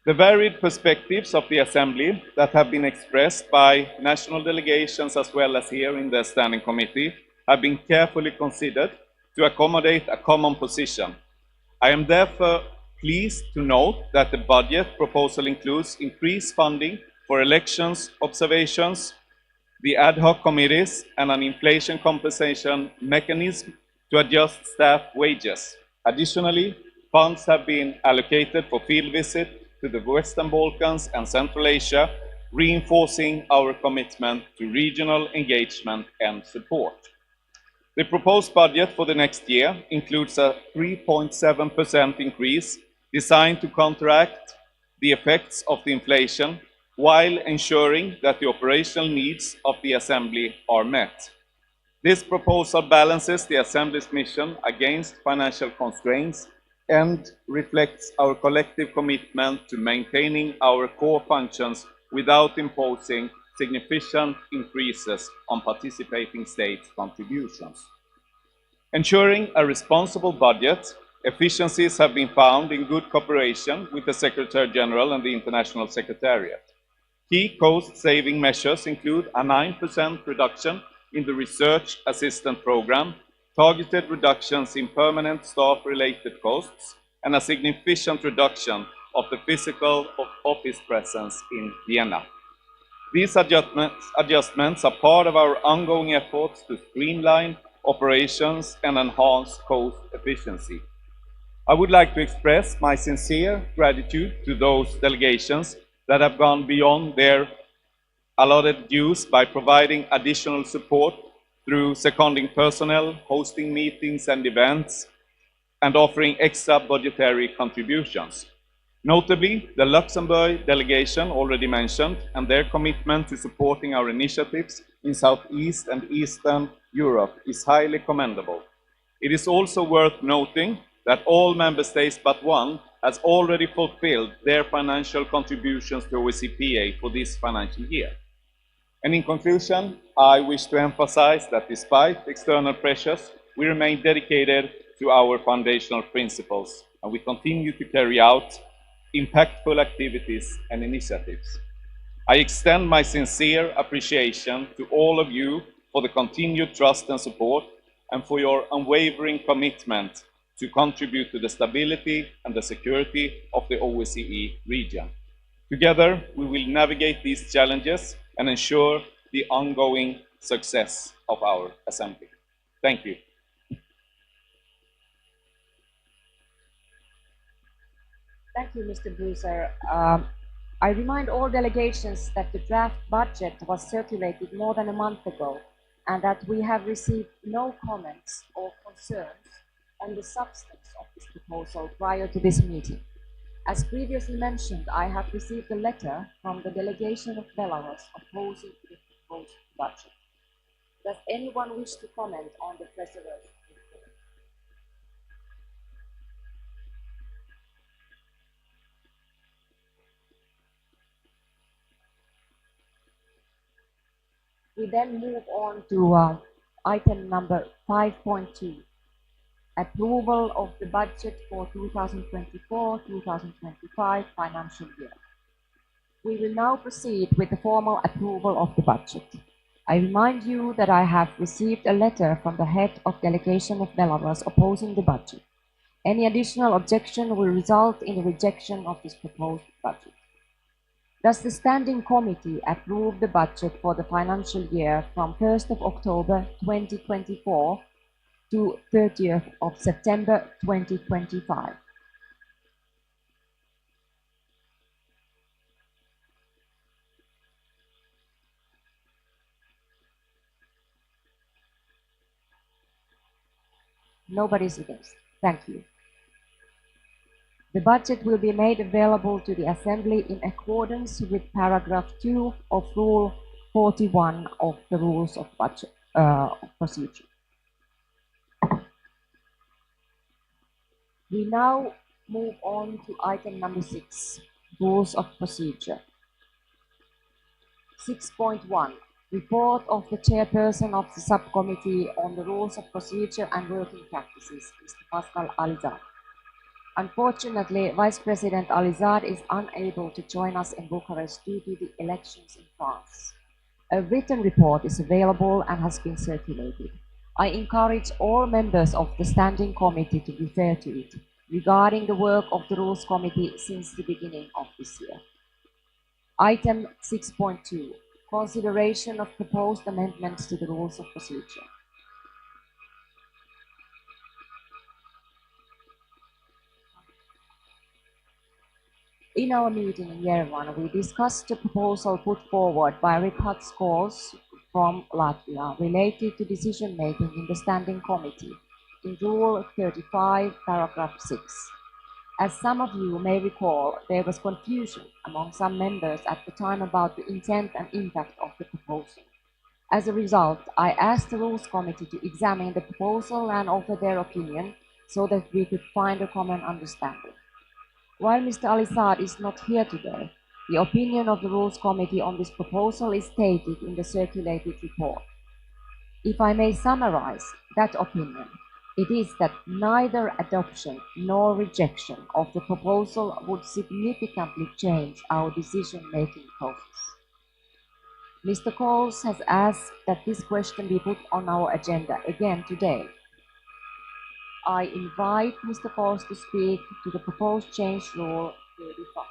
The varied perspectives of the Assembly that have been expressed by national delegations as well as here in the Standing Committee have been carefully considered to accommodate a common position. I am therefore pleased to note that the budget proposal includes increased funding for elections observations, the ad hoc committees, and an inflation compensation mechanism to adjust staff wages. Additionally, funds have been allocated for field visits to the Western Balkans and Central Asia, reinforcing our commitment to regional engagement and support. The proposed budget for the next year includes a 3.7% increase designed to counteract the effects of the inflation while ensuring that the operational needs of the Assembly are met. This proposal balances the Assembly's mission against financial constraints and reflects our collective commitment to maintaining our core functions without imposing significant increases on participating state contributions. Ensuring a responsible budget, efficiencies have been found in good cooperation with the Secretary General and the International Secretariat. Key cost-saving measures include a 9% reduction in the Research Assistant Program, targeted reductions in permanent staff-related costs, and a significant reduction of the physical office presence in Vienna. These adjustments are part of our ongoing efforts to streamline operations and enhance cost efficiency. I would like to express my sincere gratitude to those delegations that have gone beyond their allotted dues by providing additional support through seconding personnel, hosting meetings and events, and offering extra budgetary contributions. Notably, the Luxembourg delegation already mentioned and their commitment to supporting our initiatives in Southeast and Eastern Europe is highly commendable. It is also worth noting that all member states but one has already fulfilled their financial contributions to OSCE for this financial year. And in conclusion, I wish to emphasize that despite external pressures, we remain dedicated to our foundational principles, and we continue to carry out impactful activities and initiatives. I extend my sincere appreciation to all of you for the continued trust and support, and for your unwavering commitment to contribute to the stability and the security of the OSCE region. Together, we will navigate these challenges and ensure the ongoing success of our Assembly. Thank you. Thank you, Mr. Bruiser. I remind all delegations that the draft budget was circulated more than a month ago and that we have received no comments or concerns on the substance of this proposal prior to this meeting. As previously mentioned, I have received a letter from the delegation of Belarus opposing the proposed budget. Does anyone wish to comment on the Treasurer's report? We then move on to item number 5.2, approval of the budget for 2024-2025 financial year. We will now proceed with the formal approval of the budget. I remind you that I have received a letter from the head of delegation of Belarus opposing the budget. Any additional objection will result in the rejection of this proposed budget. Does the Standing Committee approve the budget for the financial year from 1st of October 2024 to 30th of September 2025? Nobody's against. Thank you. The budget will be made available to the Assembly in accordance with paragraph 2 of Rule 41 of the Rules of Budget Procedure. We now move on to item number 6, Rules of Procedure. 6.1, Report of the Chairperson of the Subcommittee on the Rules of Procedure and Working Practices, Mr. Pascal Alizard. Unfortunately, Vice President Alizard is unable to join us in Bucharest due to the elections in France. A written report is available and has been circulated. I encourage all members of the Standing Committee to refer to it regarding the work of the Rules Committee since the beginning of this year. Item 6.2, Consideration of proposed amendments to the Rules of Procedure. In our meeting in Yerevan, we discussed the proposal put forward by Richard Skols from Latvia related to decision-making in the Standing Committee in Rule 35, paragraph 6. As some of you may recall, there was confusion among some members at the time about the intent and impact of the proposal. As a result, I asked the Rules Committee to examine the proposal and offer their opinion so that we could find a common understanding. While Mr. Alizard is not here today, the opinion of the Rules Committee on this proposal is stated in the circulated report. If I may summarize that opinion, it is that neither adoption nor rejection of the proposal would significantly change our decision-making process. Mr. Coles has asked that this question be put on our agenda again today. I invite Mr. Coles to speak to the proposed change Rule 35.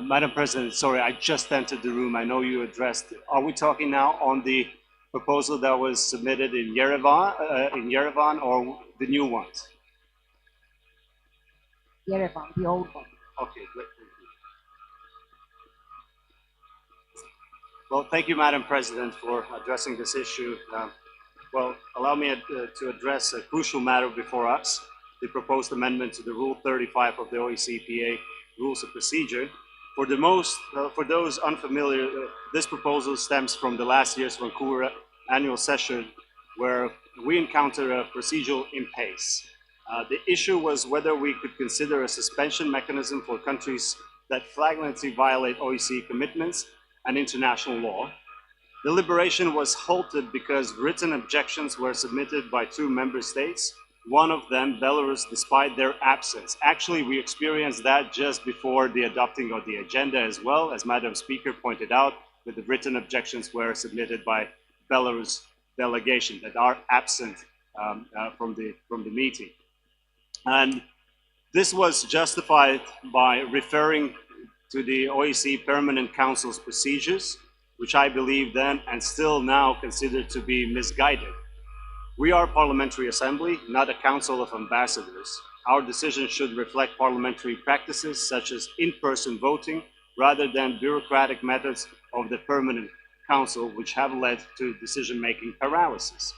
Madam President, sorry, I just entered the room. I know you addressed. Are we talking now on the proposal that was submitted in Yerevan, or the new ones? Yerevan, the old one. Okay, great. Thank you. Well, thank you, Madam President, for addressing this issue. Well, allow me to address a crucial matter before us, the proposed amendment to the Rule 35 of the OSCE Rules of Procedure. For those unfamiliar, this proposal stems from the last year's Vancouver annual session, where we encountered a procedural impasse. The issue was whether we could consider a suspension mechanism for countries that flagrantly violate OSCE commitments and international law. Deliberation was halted because written objections were submitted by 2 member states, one of them, Belarus, despite their absence. Actually, we experienced that just before the adopting of the agenda as well, as Madam Speaker pointed out, that the written objections were submitted by Belarus delegation that are absent from the meeting. And this was justified by referring to the OSCE Permanent Council's procedures, which I believe then and still now consider to be misguided. We are a parliamentary assembly, not a council of ambassadors. Our decisions should reflect parliamentary practices such as in-person voting rather than bureaucratic methods of the Permanent Council, which have led to decision-making paralysis.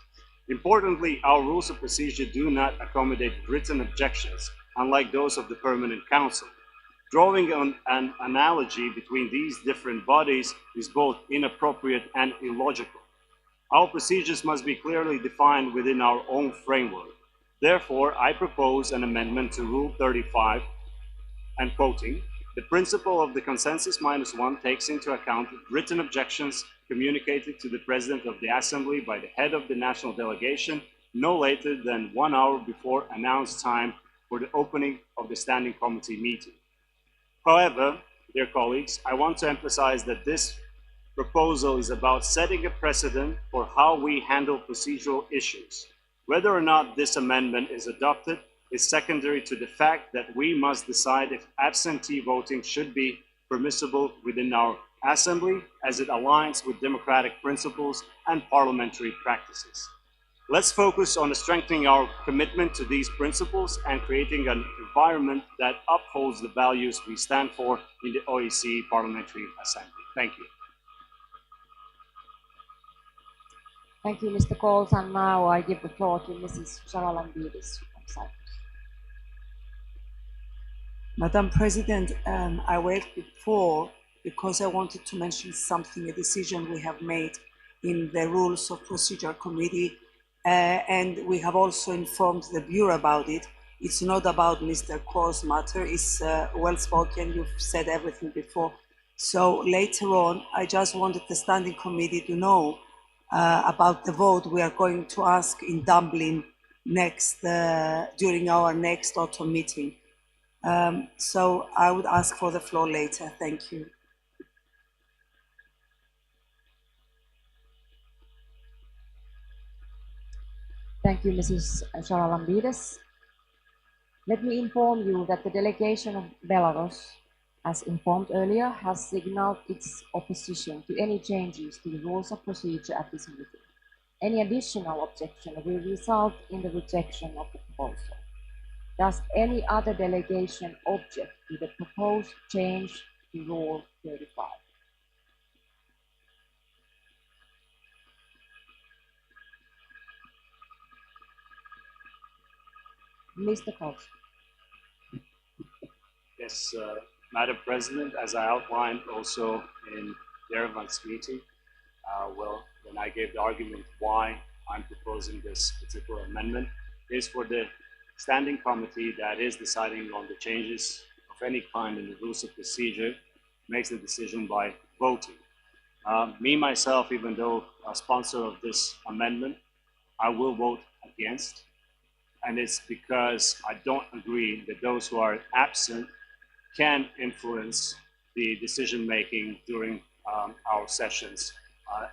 Importantly, our rules of procedure do not accommodate written objections, unlike those of the Permanent Council. Drawing on an analogy between these different bodies is both inappropriate and illogical. Our procedures must be clearly defined within our own framework. Therefore, I propose an amendment to Rule 35, and quoting, "The principle of the consensus minus one takes into account written objections communicated to the President of the Assembly by the head of the national delegation no later than 1 hour before announced time for the opening of the Standing Committee meeting." However, dear colleagues, I want to emphasize that this proposal is about setting a precedent for how we handle procedural issues. Whether or not this amendment is adopted is secondary to the fact that we must decide if absentee voting should be permissible within our Assembly, as it aligns with democratic principles and parliamentary practices. Let's focus on strengthening our commitment to these principles and creating an environment that upholds the values we stand for in the OSCE Parliamentary Assembly. Thank you. Thank you, Mr. Coles, and now I give the floor to Mrs. Charalambidis from Cyprus. Madam President, I waited before because I wanted to mention something, a decision we have made in the Rules of Procedure Committee, and we have also informed the Bureau about it. It's not about Mr. Cole's matter, it's well spoken, you've said everything before. So later on, I just wanted the Standing Committee to know about the vote we are going to ask in Dublin next, during our next autumn meeting. So I would ask for the floor later. Thank you. Thank you, Mrs. Charalambidis. Let me inform you that the delegation of Belarus, as informed earlier, has signaled its opposition to any changes to the rules of procedure at this meeting. Any additional objection will result in the rejection of the proposal. Does any other delegation object to the proposed change to Rule 35? Mr. Coles. Yes, Madam President, as I outlined also in Yerevan's meeting, when I gave the argument why I'm proposing this particular amendment, is for the Standing Committee that is deciding on the changes of any kind in the rules of procedure, makes the decision by voting. Me, myself, even though a sponsor of this amendment, I will vote against. And it's because I don't agree that those who are absent can influence the decision-making during our sessions,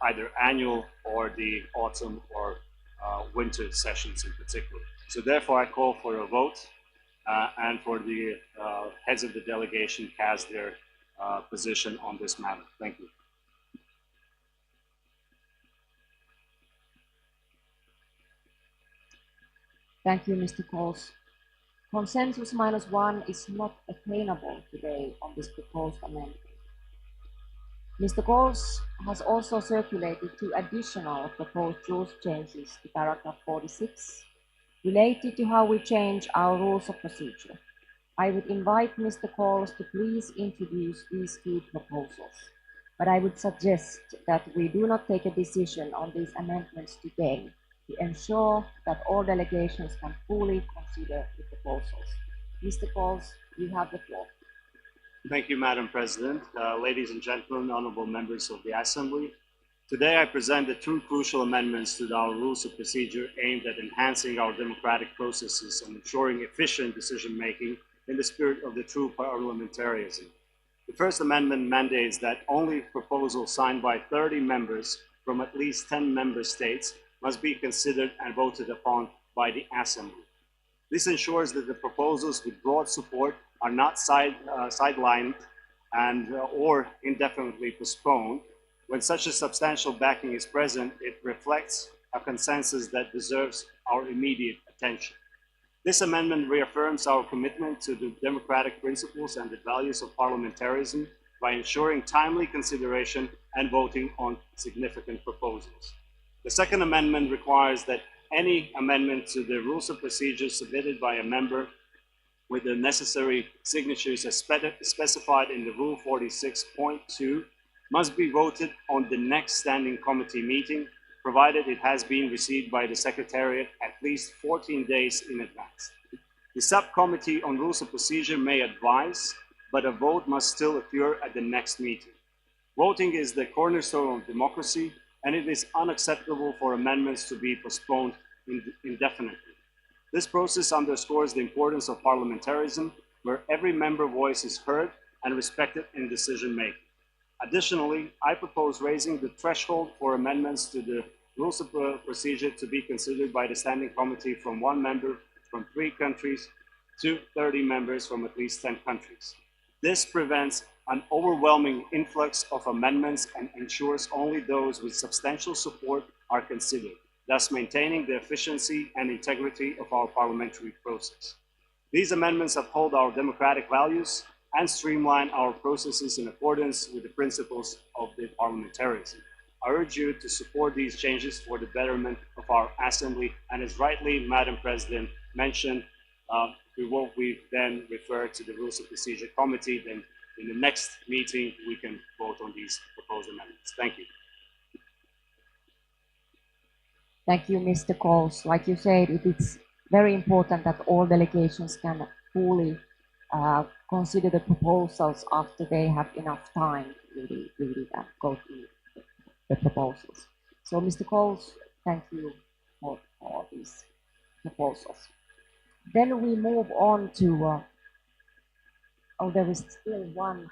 either annual or the autumn or winter sessions in particular. So therefore, I call for a vote and for the heads of the delegation cast their position on this matter. Thank you. Thank you, Mr. Coles. Consensus -1 is not attainable today on this proposed amendment. Mr. Coles has also circulated 2 additional proposed rules changes to paragraph 46 related to how we change our rules of procedure. I would invite Mr. Coles to please introduce these 2 proposals, but I would suggest that we do not take a decision on these amendments today to ensure that all delegations can fully consider the proposals. Mr. Coles, you have the floor. Thank you, Madam President. Ladies and gentlemen, honorable members of the Assembly. Today I present the 2 crucial amendments to our rules of procedure aimed at enhancing our democratic processes and ensuring efficient decision-making in the spirit of the true parliamentarism. The first amendment mandates that only proposals signed by 30 members from at least 10 member states must be considered and voted upon by the Assembly. This ensures that the proposals with broad support are not sidelined and or indefinitely postponed. When such a substantial backing is present, it reflects a consensus that deserves our immediate attention. This amendment reaffirms our commitment to the democratic principles and the values of parliamentarism by ensuring timely consideration and voting on significant proposals. The second amendment requires that any amendment to the rules of procedure submitted by a member with the necessary signatures as specified in the Rule 46.2 must be voted on the next standing committee meeting, provided it has been received by the Secretariat at least 14 days in advance. The Subcommittee on Rules of Procedure may advise, but a vote must still occur at the next meeting. Voting is the cornerstone of democracy, and it is unacceptable for amendments to be postponed indefinitely. This process underscores the importance of parliamentarism, where every member voice is heard and respected in decision-making. Additionally, I propose raising the threshold for amendments to the rules of procedure to be considered by the Standing Committee from 1 member from 3 countries to 30 members from at least 10 countries. This prevents an overwhelming influx of amendments and ensures only those with substantial support are considered, thus maintaining the efficiency and integrity of our parliamentary process. These amendments uphold our democratic values and streamline our processes in accordance with the principles of the parliamentarism. I urge you to support these changes for the betterment of our Assembly, and as rightly Madam President mentioned, we then refer to the Rules of Procedure Committee. Then in the next meeting, we can vote on these proposed amendments. Thank you. Thank you, Mr. Coles. Like you said, it is very important that all delegations can fully consider the proposals after they have enough time to really go through the proposals. So, Mr. Coles, thank you for these proposals. Then we move on to, there is still one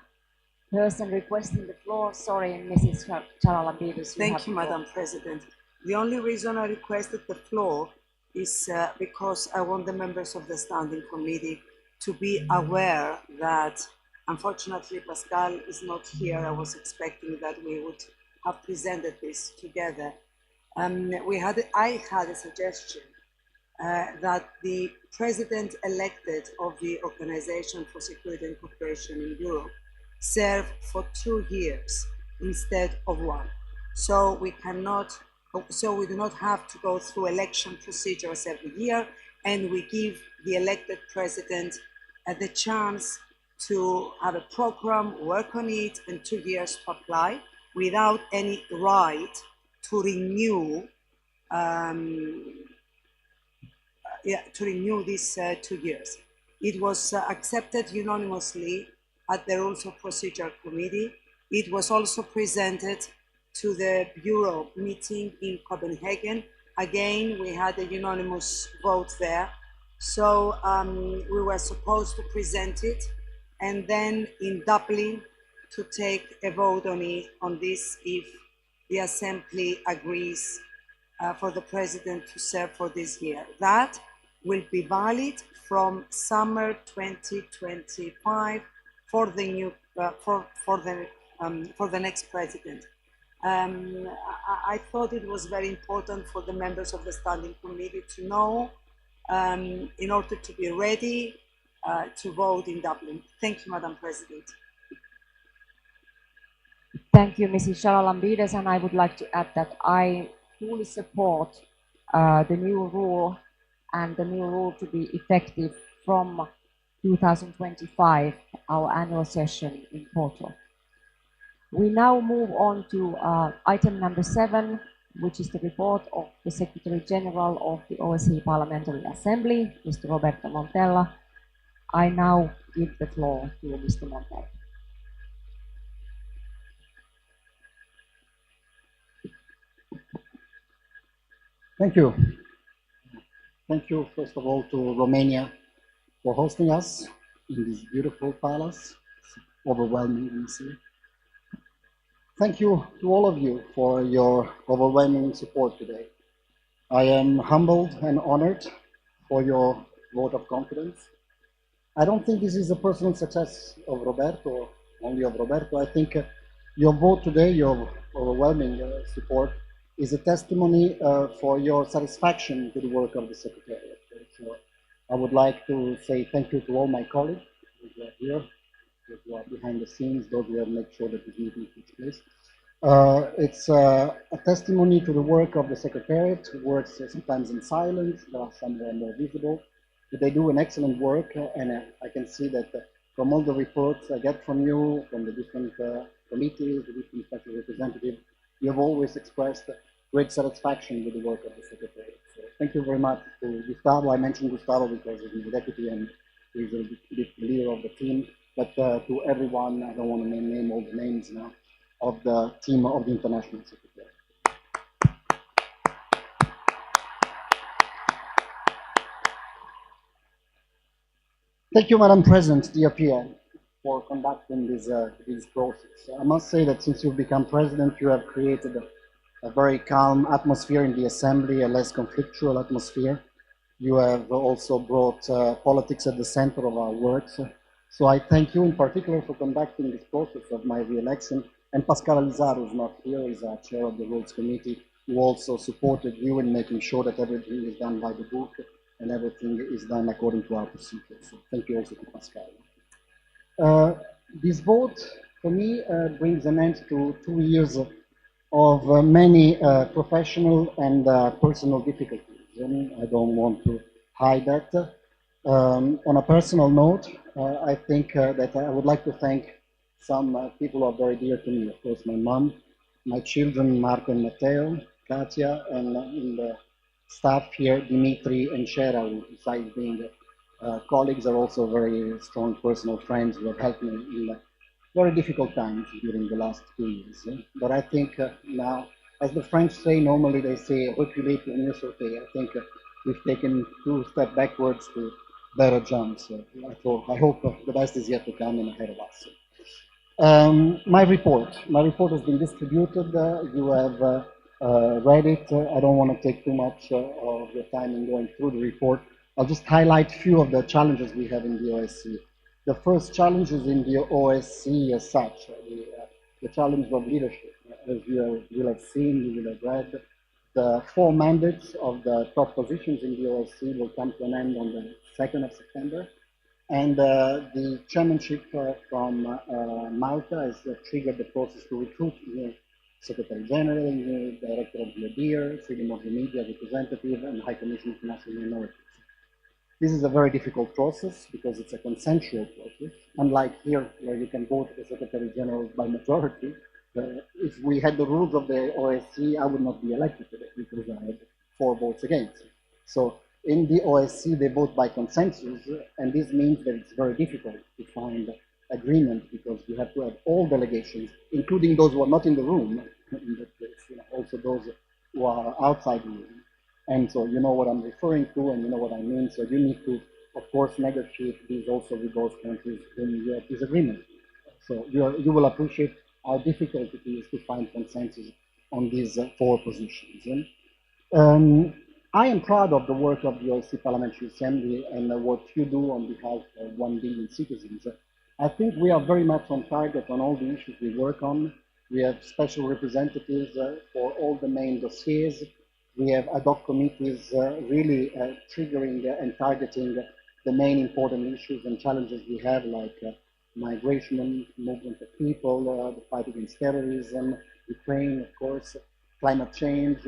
person requesting the floor. Sorry, Mrs. Charalambidis. Thank you, Madam President. The only reason I requested the floor is because I want the members of the Standing Committee to be aware that, unfortunately, Pascal is not here. I was expecting that we would have presented this together. I had a suggestion that the president-elected of the Organization for Security and Cooperation in Europe serve for 2 years instead of 1. So we do not have to go through election procedures every year, and we give the elected president the chance to have a program, work on it, and 2 years to apply without any right to renew these 2 years. It was accepted unanimously at the Rules of Procedure Committee. It was also presented to the Bureau meeting in Copenhagen. Again, we had a unanimous vote there. So we were supposed to present it, and then in Dublin to take a vote on this if the Assembly agrees for the President to serve for this year. That will be valid from summer 2025 for the new for the next president. I thought it was very important for the members of the Standing Committee to know in order to be ready to vote in Dublin. Thank you, Madam President. Thank you, Mrs. Shalalambides, and I would like to add that I fully support the new rule and the new rule to be effective from 2025, our annual session in Porto. We now move on to item number 7, which is the report of the Secretary General of the OSCE Parliamentary Assembly, Mr. Roberto Montella. I now give the floor to Mr. Montella. Thank you. Thank you, first of all, to Romania for hosting us in this beautiful palace. It's overwhelming to see. Thank you to all of you for your overwhelming support today. I am humbled and honored for your vote of confidence. I don't think this is a personal success of Roberto, only of Roberto. I think your vote today, your overwhelming support, is a testimony for your satisfaction to the work of the Secretariat. So I would like to say thank you to all my colleagues who are here, those who are behind the scenes, those who have made sure that this meeting takes place. It's a testimony to the work of the Secretariat, who works sometimes in silence, there are some who are more visible, but they do an excellent work, and I can see that from all the reports I get from you, from the different committees, the different special representatives, you have always expressed great satisfaction with the work of the Secretariat. So thank you very much to Gustavo. I mentioned Gustavo because he's my deputy and he's a bit leader of the team, but to everyone, I don't want to name all the names now, of the team of the International Secretariat. Thank you, Madam President, dear Pierre, for conducting this process. I must say that since you've become president, you have created a very calm atmosphere in the Assembly, a less conflictual atmosphere. You have also brought politics at the center of our works. So I thank you in particular for conducting this process of my re-election. And Pascal Alizar, who's not here, is our chair of the Rules Committee, who also supported you in making sure that everything is done by the book and everything is done according to our procedures. So thank you also to Pascal. This vote, for me, brings an end to 2 years of many professional and personal difficulties. And I don't want to hide that. On a personal note, I think that I would like to thank some people who are very dear to me. Of course, my mom, my children, Marco and Matteo, Katia, and in the staff here, Dimitri and Shera, who besides being colleagues, are also very strong personal friends who have helped me in very difficult times during the last 2 years. But I think now, as the French say, normally they say, reculer pour mieux sauter. I think we've taken 2 steps backwards to better jumps. I hope the best is yet to come and ahead of us. My report has been distributed. You have read it. I don't want to take too much of your time in going through the report. I'll just highlight a few of the challenges we have in the OSCE. The first challenge is in the OSCE as such, the challenge of leadership. As you will have seen, you will have read, the 4 mandates of the top positions in the OSCE will come to an end on the 2nd of September. And the chairmanship from Malta has triggered the process to recruit the Secretary General, the Director of the ODIHR, Freedom of the Media Representative, and High Commissioner for National Minorities. This is a very difficult process because it's a consensual process. Unlike here, where you can vote the Secretary General by majority, if we had the rules of the OSCE, I would not be elected today because I had 4 votes against. So in the OSCE, they vote by consensus, and this means that it's very difficult to find agreement because you have to have all delegations, including those who are not in the room, in that case, also those who are outside the room. And so you know what I'm referring to, and you know what I mean. So you need to, of course, negotiate these also with those countries when you have disagreement. So you will appreciate how difficult it is to find consensus on these 4 positions. I am proud of the work of the OSCE Parliamentary Assembly and what you do on behalf of 1 billion citizens. I think we are very much on target on all the issues we work on. We have special representatives for all the main dossiers. We have ad hoc committees really triggering and targeting the main important issues and challenges we have, like migration and movement of people, the fight against terrorism, Ukraine, of course, climate change.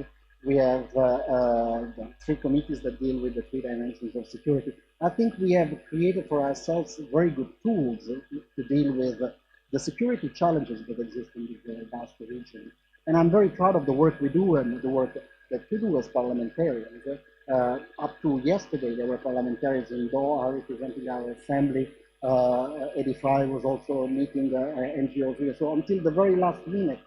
We have the three committees that deal with the three dimensions of security. I think we have created for ourselves very good tools to deal with the security challenges that exist in this vast region. And I'm very proud of the work we do and the work that we do as parliamentarians. Up to yesterday, there were parliamentarians in Doha representing our assembly. 85 was also meeting NGOs here. So until the very last minute,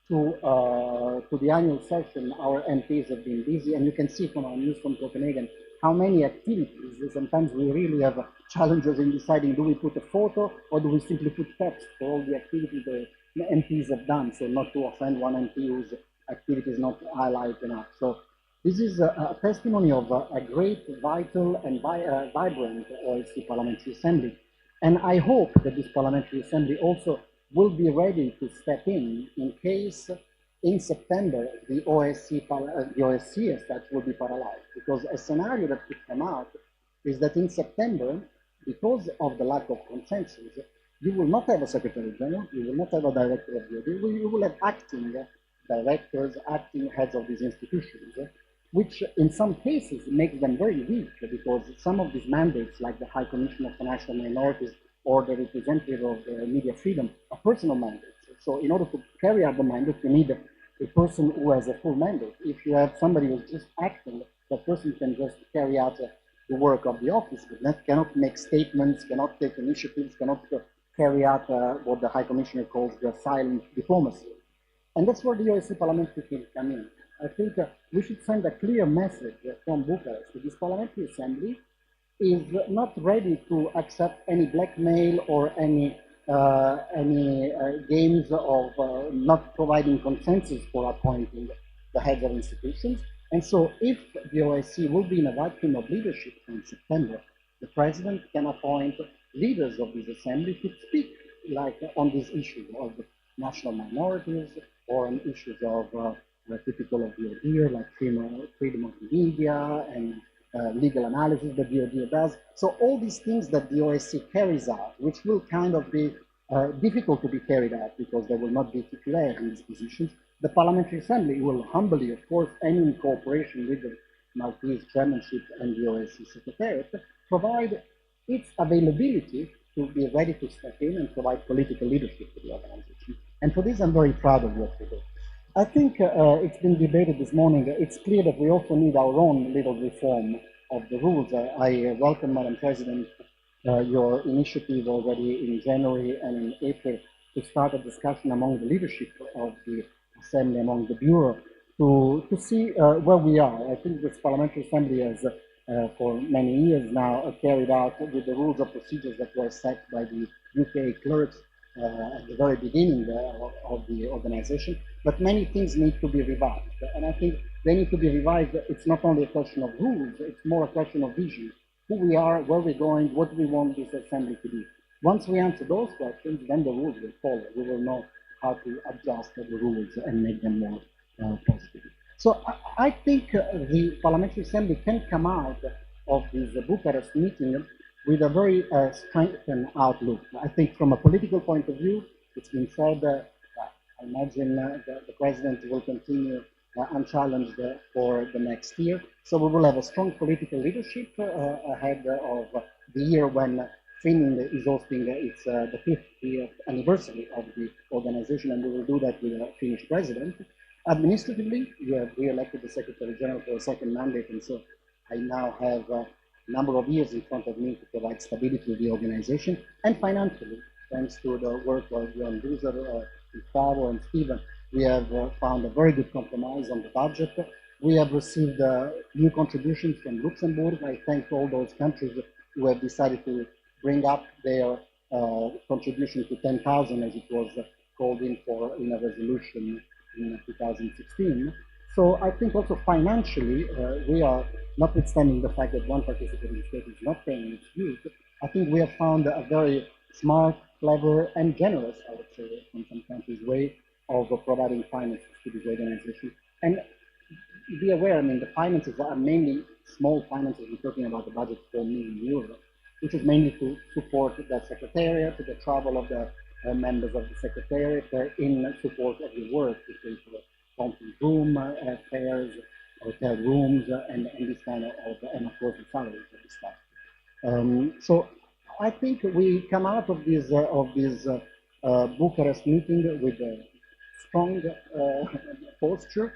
to the annual session, our MPs have been busy, and you can see from our news from Copenhagen how many activities. Sometimes we really have challenges in deciding, do we put a photo or do we simply put text for all the activities the MPs have done, so not to offend one MP whose activity is not highlighted enough. So this is a testimony of a great, vital, and vibrant OSCE Parliamentary Assembly. And I hope that this Parliamentary Assembly also will be ready to step in case in September the OSCE as such will be paralyzed. Because a scenario that could come out is that in September, because of the lack of consensus, you will not have a Secretary General, you will not have a Director of the OD, you will have acting directors, acting heads of these institutions, which in some cases makes them very weak, because some of these mandates, like the High Commissioner for National Minorities or the representative of media freedom, are personal mandates. So in order to carry out the mandate, you need a person who has a full mandate. If you have somebody who's just acting, that person can just carry out the work of the office, but cannot make statements, cannot take initiatives, cannot carry out what the High Commissioner calls the silent diplomacy. And that's where the OSCE parliamentary can come in. I think we should send a clear message from Bucharest. This parliamentary assembly is not ready to accept any blackmail or any games of not providing consensus for appointing the heads of institutions. And so if the OSCE will be in a vacuum of leadership in September, the president can appoint leaders of this assembly to speak like on these issues of national minorities or on issues of typical of the ODIHR, like freedom of the media and legal analysis that the ODIHR does. So all these things that the OSCE carries out, which will kind of be difficult to be carried out because there will not be titulaire in these positions, the Parliamentary Assembly will humbly, of course, and in cooperation with the Maltese chairmanship and the OSCE Secretariat, provide its availability to be ready to step in and provide political leadership to the organization. And for this, I'm very proud of what we do. I think it's been debated this morning. It's clear that we also need our own little reform of the rules. I welcome, Madam President, your initiative already in January and in April to start a discussion among the leadership of the Assembly, among the Bureau, to see where we are. I think this Parliamentary Assembly has, for many years now, carried out with the rules of procedures that were set by the UK clerks at the very beginning of the organization, but many things need to be revised. And I think they need to be revised. It's not only a question of rules, it's more a question of vision. Who we are, where we're going, what we want this assembly to be. Once we answer those questions, then the rules will follow. We will know how to adjust the rules and make them more positive. So I think the Parliamentary Assembly can come out of this Bucharest meeting with a very strengthened outlook. I think from a political point of view, it's been said, I imagine the President will continue unchallenged for the next year. So we will have a strong political leadership ahead of the year when Finland is hosting its the 50th anniversary of the organization, and we will do that with a Finnish president. Administratively, we have re-elected the Secretary General for a second mandate, and so I now have a number of years in front of me to provide stability to the organization. And financially, thanks to the work of Jan Duzer, Gustavo, and Stephen, we have found a very good compromise on the budget. We have received new contributions from Luxembourg. I thank all those countries who have decided to bring up their contribution to 10,000, as it was called in for in a resolution in 2016. So I think also financially, we are, notwithstanding the fact that one participating state is not paying its dues, I think we have found a very smart, clever, and generous, I would say, in some countries, way of providing finances to this organization. And be aware, I mean, the finances are mainly small finances. We're talking about the budget for €4 million, which is mainly to support the secretariat, the travel of the members of the secretariat in support of the work, which is conference room, fares, hotel rooms, and this kind of, and of course the salaries of the staff. So I think we come out of this Bucharest meeting with a strong posture.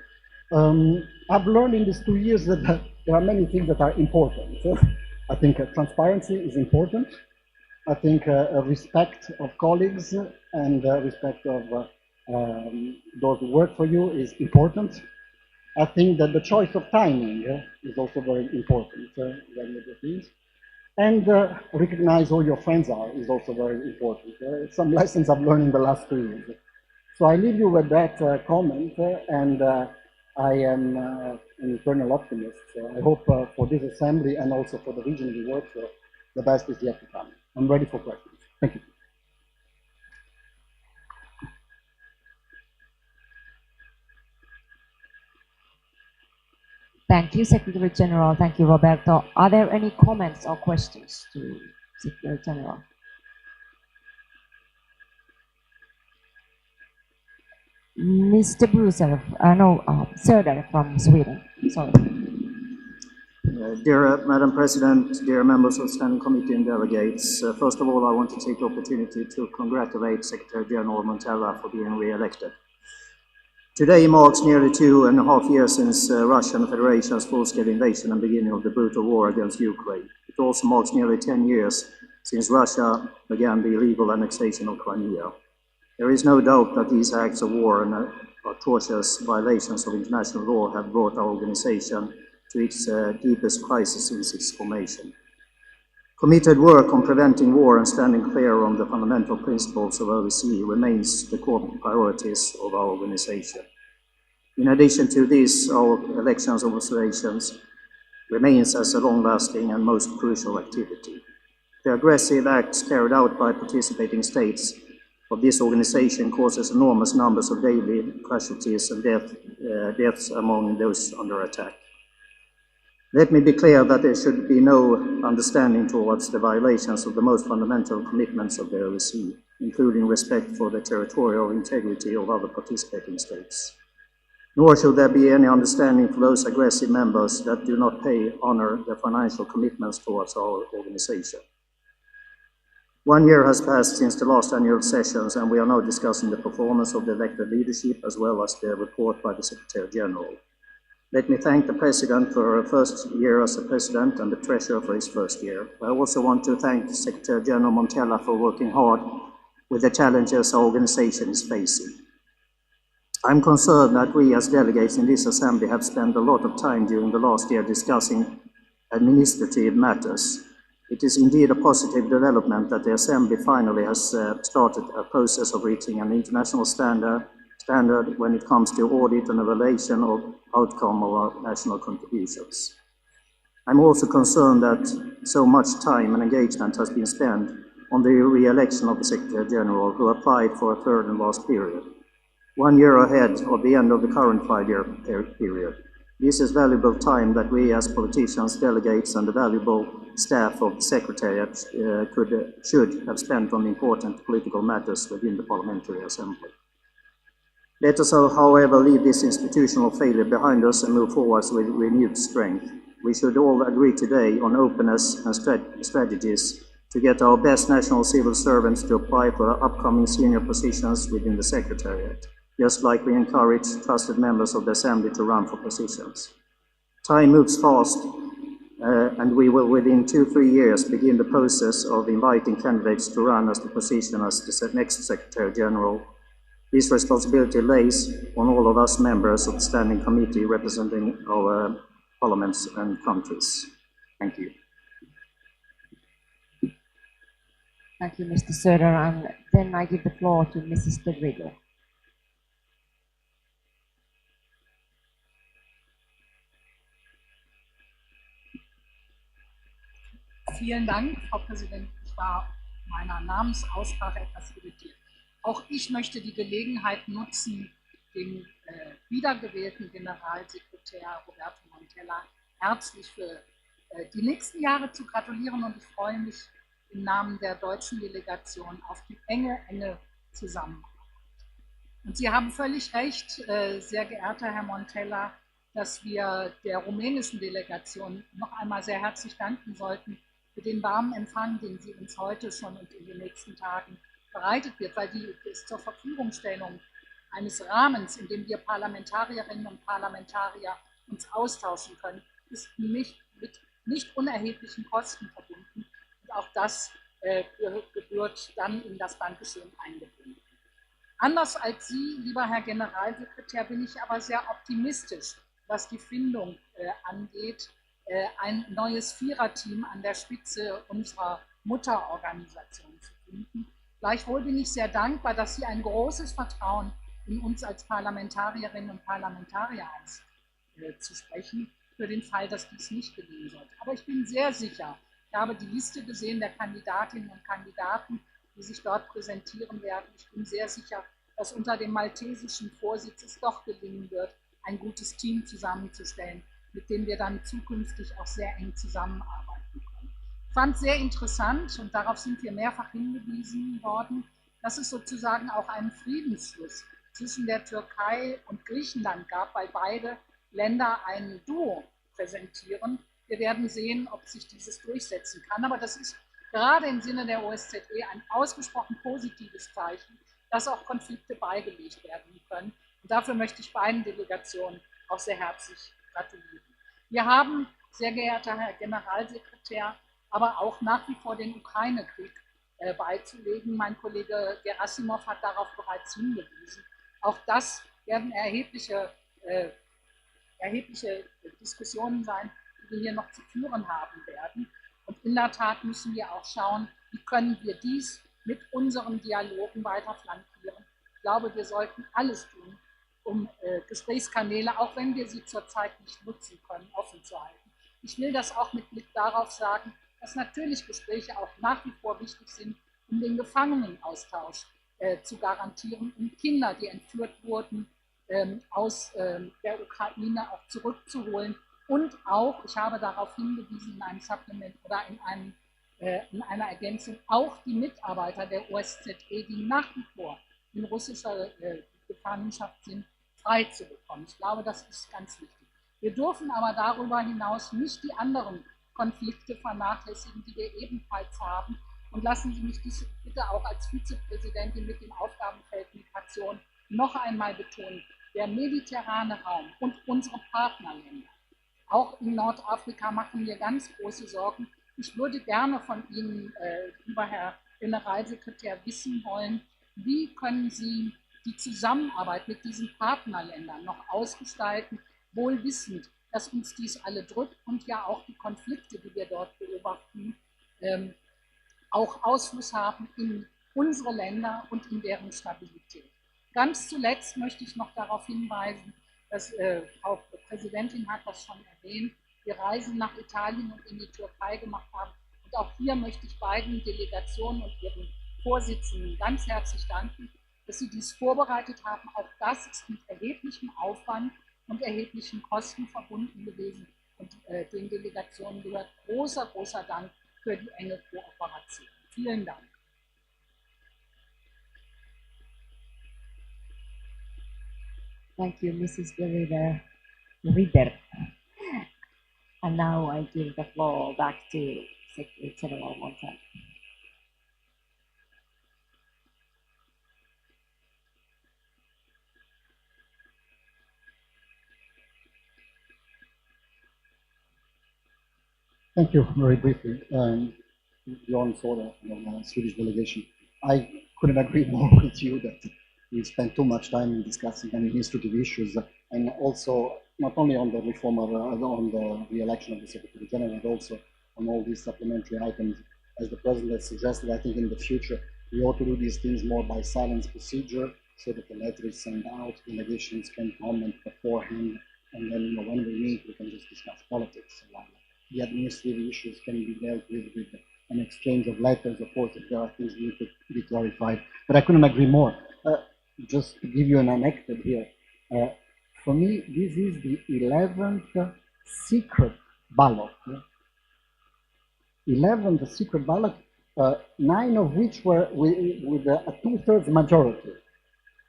I've learned in these 2 years that there are many things that are important. I think transparency is important. I think respect of colleagues and respect of those who work for you is important. I think that the choice of timing is also very important. And recognize who your friends are is also very important. Some lessons I've learned in the last 2 years. So I leave you with that comment, and I am an eternal optimist. So I hope for this assembly and also for the region we work for, the best is yet to come. I'm ready for questions. Thank you. Thank you, Secretary General. Thank you, Roberto. Are there any comments or questions to Secretary General? Mr. Bruser, Söder from Sweden. Sorry. Dear Madam President, dear members of the Standing Committee and delegates, first of all, I want to take the opportunity to congratulate Secretary General Montella for being re-elected. Today marks nearly 2.5 years since Russian Federation's full-scale invasion and beginning of the brutal war against Ukraine. It also marks nearly 10 years since Russia began the illegal annexation of Crimea. There is no doubt that these acts of war and atrocious violations of international law have brought our organization to its deepest crisis since its formation. Committed work on preventing war and standing clear on the fundamental principles of OSCE remains the core priorities of our organization. In addition to this, our elections observations remains as a long-lasting and most crucial activity. The aggressive acts carried out by participating states of this organization causes enormous numbers of daily casualties and deaths among those under attack. Let me be clear that there should be no understanding towards the violations of the most fundamental commitments of the OSCE, including respect for the territorial integrity of other participating states. Nor should there be any understanding for those aggressive members that do not honor their financial commitments towards our organization. 1 year has passed since the last annual sessions, and we are now discussing the performance of the elected leadership as well as the report by the Secretary General. Let me thank the President for her first year as a President and the Treasurer for his first year. I also want to thank Secretary General Montella for working hard with the challenges our organization is facing. I'm concerned that we as delegates in this Assembly have spent a lot of time during the last year discussing administrative matters. It is indeed a positive development that the Assembly finally has started a process of reaching an international standard when it comes to audit and evaluation of outcome of our national contributions. I'm also concerned that so much time and engagement has been spent on the re-election of the Secretary General, who applied for a third and last period, 1 year ahead of the end of the current 5-year period. This is valuable time that we as politicians, delegates, and the valuable staff of the Secretariat should have spent on important political matters within the Parliamentary Assembly. Let us, however, leave this institutional failure behind us and move forward with renewed strength. We should all agree today on openness and strategies to get our best national civil servants to apply for upcoming senior positions within the Secretariat, just like we encourage trusted members of the Assembly to run for positions. Time moves fast, and we will within 2-3 years begin the process of inviting candidates to run as the position as the next Secretary General. This responsibility lays on all of us members of the Standing Committee representing our parliaments and countries. Thank you. Thank you, Mr. Söder, and then I give the floor to Mrs. De Brito. Vielen Dank, Frau Präsidentin. Ich war meiner Namensaussprache etwas irritiert. Auch ich möchte die Gelegenheit nutzen, dem wiedergewählten Generalsekretär Roberto Montella herzlich für die nächsten Jahre zu gratulieren, und ich freue mich im Namen der deutschen Delegation auf die enge Zusammenarbeit. Und Sie haben völlig recht, sehr geehrter Herr Montella, dass wir der rumänischen Delegation noch einmal sehr herzlich danken sollten für den warmen Empfang, den sie uns heute schon und in den nächsten Tagen bereitet wird, weil die zur Verfügungstellung eines Rahmens, in dem wir Parlamentarierinnen und Parlamentarier uns austauschen können, ist mit nicht unerheblichen Kosten verbunden. Und auch das gebührt dann in das Dankeschön eingebunden. Anders als Sie, lieber Herr Generalsekretär, bin ich aber sehr optimistisch, was die Findung angeht, ein neues Viererteam an der Spitze unserer Mutterorganisation zu finden. Gleichwohl bin ich sehr dankbar, dass Sie ein großes Vertrauen in uns als Parlamentarierinnen und Parlamentarier auszusprechen, für den Fall, dass dies nicht gelingen sollte. Aber ich bin sehr sicher, ich habe die Liste gesehen der Kandidatinnen und Kandidaten, die sich dort präsentieren werden. Ich bin sehr sicher, dass unter dem maltesischen Vorsitz es doch gelingen wird, ein gutes Team zusammenzustellen, mit dem wir dann zukünftig auch sehr eng zusammenarbeiten können. Ich fand sehr interessant, und darauf sind wir mehrfach hingewiesen worden, dass es sozusagen auch einen Friedensschluss zwischen der Türkei und Griechenland gab, weil beide Länder ein Duo präsentieren. Wir werden sehen, ob sich dieses durchsetzen kann. Aber das ist gerade im Sinne der OSZE ein ausgesprochen positives Zeichen, dass auch Konflikte beigelegt werden können. Und dafür möchte ich beiden Delegationen auch sehr herzlich gratulieren. Wir haben, sehr geehrter Herr Generalsekretär, aber auch nach wie vor den Ukraine-Krieg beizulegen. Mein Kollege Gerasimov hat darauf bereits hingewiesen. Auch das werden erhebliche Diskussionen sein, die wir hier noch zu führen haben werden. Und in der Tat müssen wir auch schauen, wie können wir dies mit unseren Dialogen weiter flankieren. Ich glaube, wir sollten alles tun, um Gesprächskanäle, auch wenn wir sie zurzeit nicht nutzen können, offen zu halten. Ich will das auch mit Blick darauf sagen, dass natürlich Gespräche auch nach wie vor wichtig sind, um den Gefangenenaustausch zu garantieren, um Kinder, die entführt wurden, aus der Ukraine auch zurückzuholen. Und auch, ich habe darauf hingewiesen in einem Supplement oder in einer Ergänzung, auch die Mitarbeiter der OSZE, die nach wie vor in russischer Gefangenschaft sind, frei zu bekommen. Ich glaube, das ist ganz wichtig. Wir dürfen aber darüber hinaus nicht die anderen Konflikte vernachlässigen, die wir ebenfalls haben. Und lassen Sie mich dies bitte auch als Vizepräsidentin mit dem Aufgabenfeld Migration noch einmal betonen. Der mediterrane Raum und unsere Partnerländer, auch in Nordafrika, machen mir ganz große Sorgen. Ich würde gerne von Ihnen, lieber Herr Generalsekretär, wissen wollen, wie können Sie die Zusammenarbeit mit diesen Partnerländern noch ausgestalten, wohl wissend, dass uns dies alle drückt und ja auch die Konflikte, die wir dort beobachten, auch Ausfluss haben in unsere Länder und in deren Stabilität. Ganz zuletzt möchte ich noch darauf hinweisen, dass Frau Präsidentin hat das schon erwähnt, wir Reisen nach Italien und in die Türkei gemacht haben. Und auch hier möchte ich beiden Delegationen und ihren Vorsitzenden ganz herzlich danken, dass sie dies vorbereitet haben. Auch das ist mit erheblichem Aufwand und erheblichen Kosten verbunden gewesen. Und den Delegationen gehört großer, großer Dank für die enge Kooperation. Vielen Dank. Thank you, Mrs. Rieder. And now I give the floor back to Secretary General Montella. Thank you. Very briefly, Bjorn Soda, the Swedish delegation. I couldn't agree more with you that we spent too much time discussing administrative issues, and also not only on the reform of on the re-election of the Secretary General, but also on all these supplementary items. As the President has suggested, I think in the future we ought to do these things more by silence procedure, so that the letter is sent out, delegations can comment beforehand, and then when we meet, we can just discuss politics. The administrative issues can be dealt with an exchange of letters, of course, if there are things need to be clarified. But I couldn't agree more. Just to give you an anecdote here, for me, this is the 11th secret ballot. 11th secret ballot, 9 of which were with a 2/3 majority,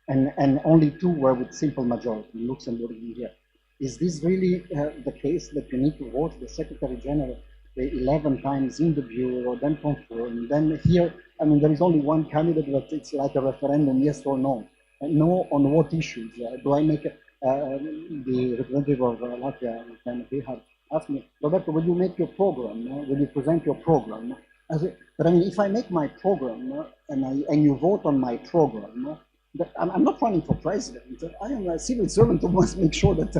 and only 2 were with simple majority, Luxembourg and here. Is this really the case that you need to vote the Secretary General 11 times in the Bureau, then confirm, then here, I mean, there is only one candidate, but it's like a referendum, yes or no. No on what issues? Do I make the representative of Latvia, Gerhard, asked me, Roberto, will you make your program? Will you present your program? But I mean, if I make my program and you vote on my program, I'm not running for president. I am a civil servant who must make sure that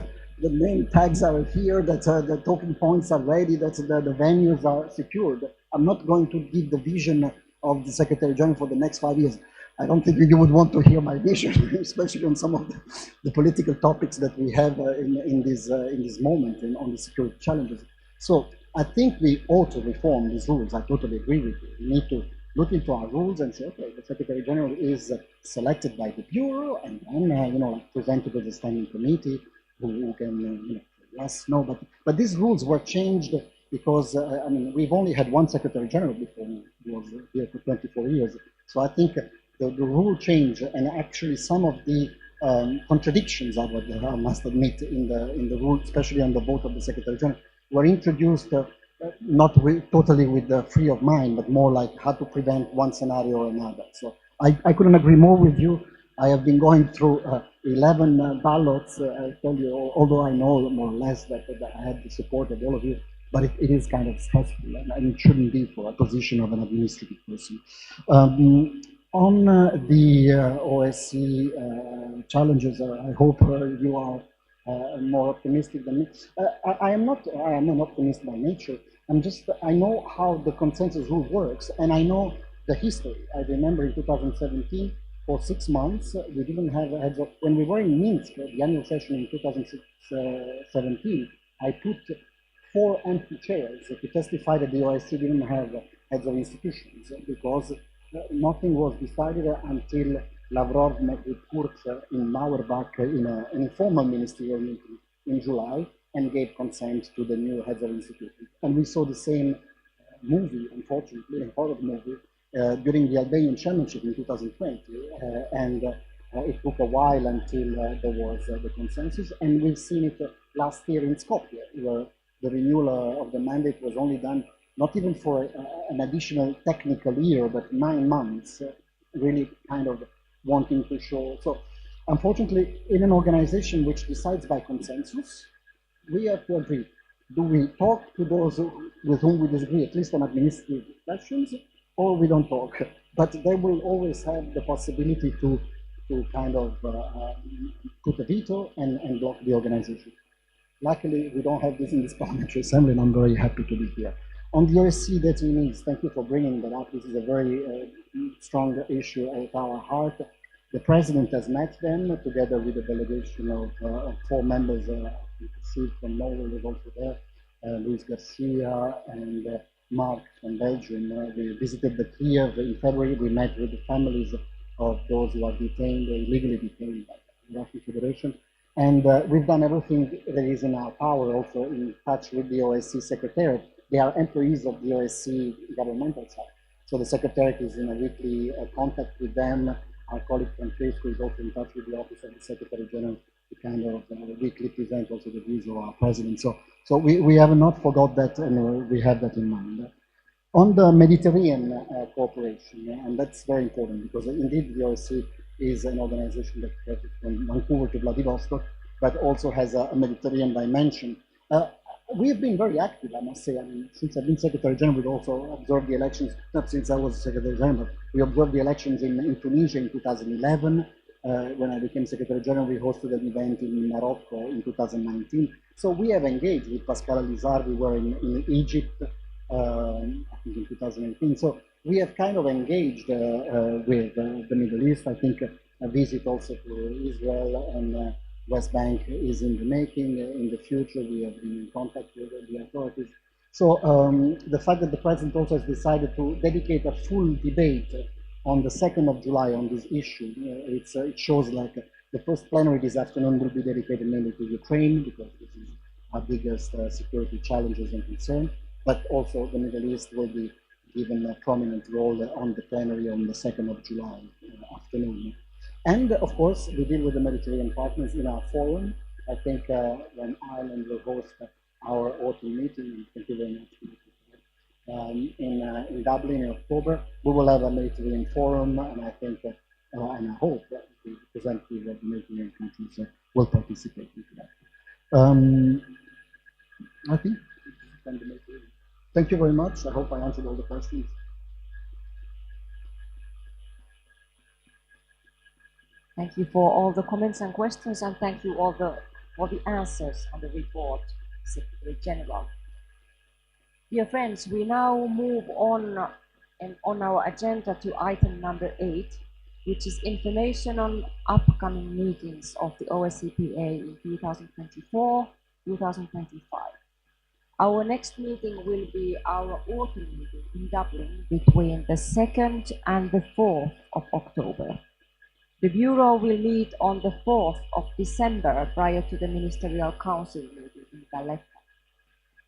the name tags are here, that the talking points are ready, that the venues are secured. I'm not going to give the vision of the Secretary General for the next 5 years. I don't think you would want to hear my vision, especially on some of the political topics that we have in this moment and on the security challenges. So I think we ought to reform these rules. I totally agree with you. We need to look into our rules and say, okay, the Secretary General is selected by the Bureau and then, presented to the Standing Committee who can, yes, no, but these rules were changed because, I mean, we've only had one Secretary General before, he was here for 24 years. So I think the rule change and actually some of the contradictions, I must admit, in the rule, especially on the vote of the Secretary General, were introduced not totally with the free of mind, but more like how to prevent one scenario or another. So I couldn't agree more with you. I have been going through 11 ballots, I tell you, although I know more or less that I had the support of all of you, but it is kind of stressful, and it shouldn't be for a position of an administrative person. On the OSCE challenges, I hope you are more optimistic than me. I am an optimist by nature. I know how the consensus rule works, and I know the history. I remember in 2017, for 6 months, we didn't have a heads of, when we were in Minsk, the annual session in 2017, I put 4 empty chairs to testify that the OSCE didn't have heads of institutions, because nothing was decided until Lavrov met with Kurz in Mauerbach in an informal ministerial meeting in July and gave consent to the new heads of institutions. And we saw the same movie, unfortunately, a horror movie, during the Albanian chairmanship in 2020. It took a while until there was the consensus. And we've seen it last year in Skopje, where the renewal of the mandate was only done not even for an additional technical year, but 9 months, really kind of wanting to show. So unfortunately, in an organization which decides by consensus, we have to agree. Do we talk to those with whom we disagree, at least on administrative questions, or we don't talk? But they will always have the possibility to kind of put a veto and block the organization. Luckily, we don't have this in this parliamentary assembly, and I'm very happy to be here. On the OSCE detainees, thank you for bringing that up. This is a very strong issue at our heart. The president has met them together with a delegation of 4 members. You can see from Norway was also there, Luis Garcia and Mark from Belgium. We visited the Kiev in February. We met with the families of those who are detained, illegally detained by the Russian Federation. And we've done everything that is in our power, also in touch with the OSCE Secretariat. They are employees of the OSCE governmental side. So the Secretariat is in a weekly contact with them. Our colleague Francesco is also in touch with the Office of the Secretary General to kind of weekly present also the views of our president. So we have not forgot that, and we have that in mind. On the Mediterranean cooperation, and that's very important because indeed the OSCE is an organization that has from Vancouver to Vladivostok, but also has a Mediterranean dimension. We have been very active, I must say. I mean, since I've been Secretary General, we've also observed the elections, not since I was Secretary General, but we observed the elections in Tunisia in 2011. When I became Secretary General, we hosted an event in Morocco in 2019. So we have engaged with Pascal Alizar. We were in Egypt, I think in 2018. So we have kind of engaged with the Middle East. I think a visit also to Israel and West Bank is in the making. In the future, we have been in contact with the authorities. So the fact that the President also has decided to dedicate a full debate on the 2nd of July on this issue, it shows like the first plenary this afternoon will be dedicated mainly to Ukraine, because this is our biggest security challenges and concern, but also the Middle East will be given a prominent role on the plenary on the 2nd of July afternoon. And of course, we deal with the Mediterranean partners in our forum. I think when Ireland will host our autumn meeting, thank you very much, in Dublin in October, we will have a Mediterranean forum, and I think, and I hope that the representatives of the Mediterranean countries will participate in that. I think, thank you very much. I hope I answered all the questions. Thank you for all the comments and questions, and thank you all for the answers on the report, Secretary General. Dear friends, we now move on our agenda to item number 8, which is information on upcoming meetings of the OSCPA in 2024-2025. Our next meeting will be our autumn meeting in Dublin between the 2nd and the 4th of October. The Bureau will meet on the 4th of December prior to the Ministerial Council meeting in Valletta.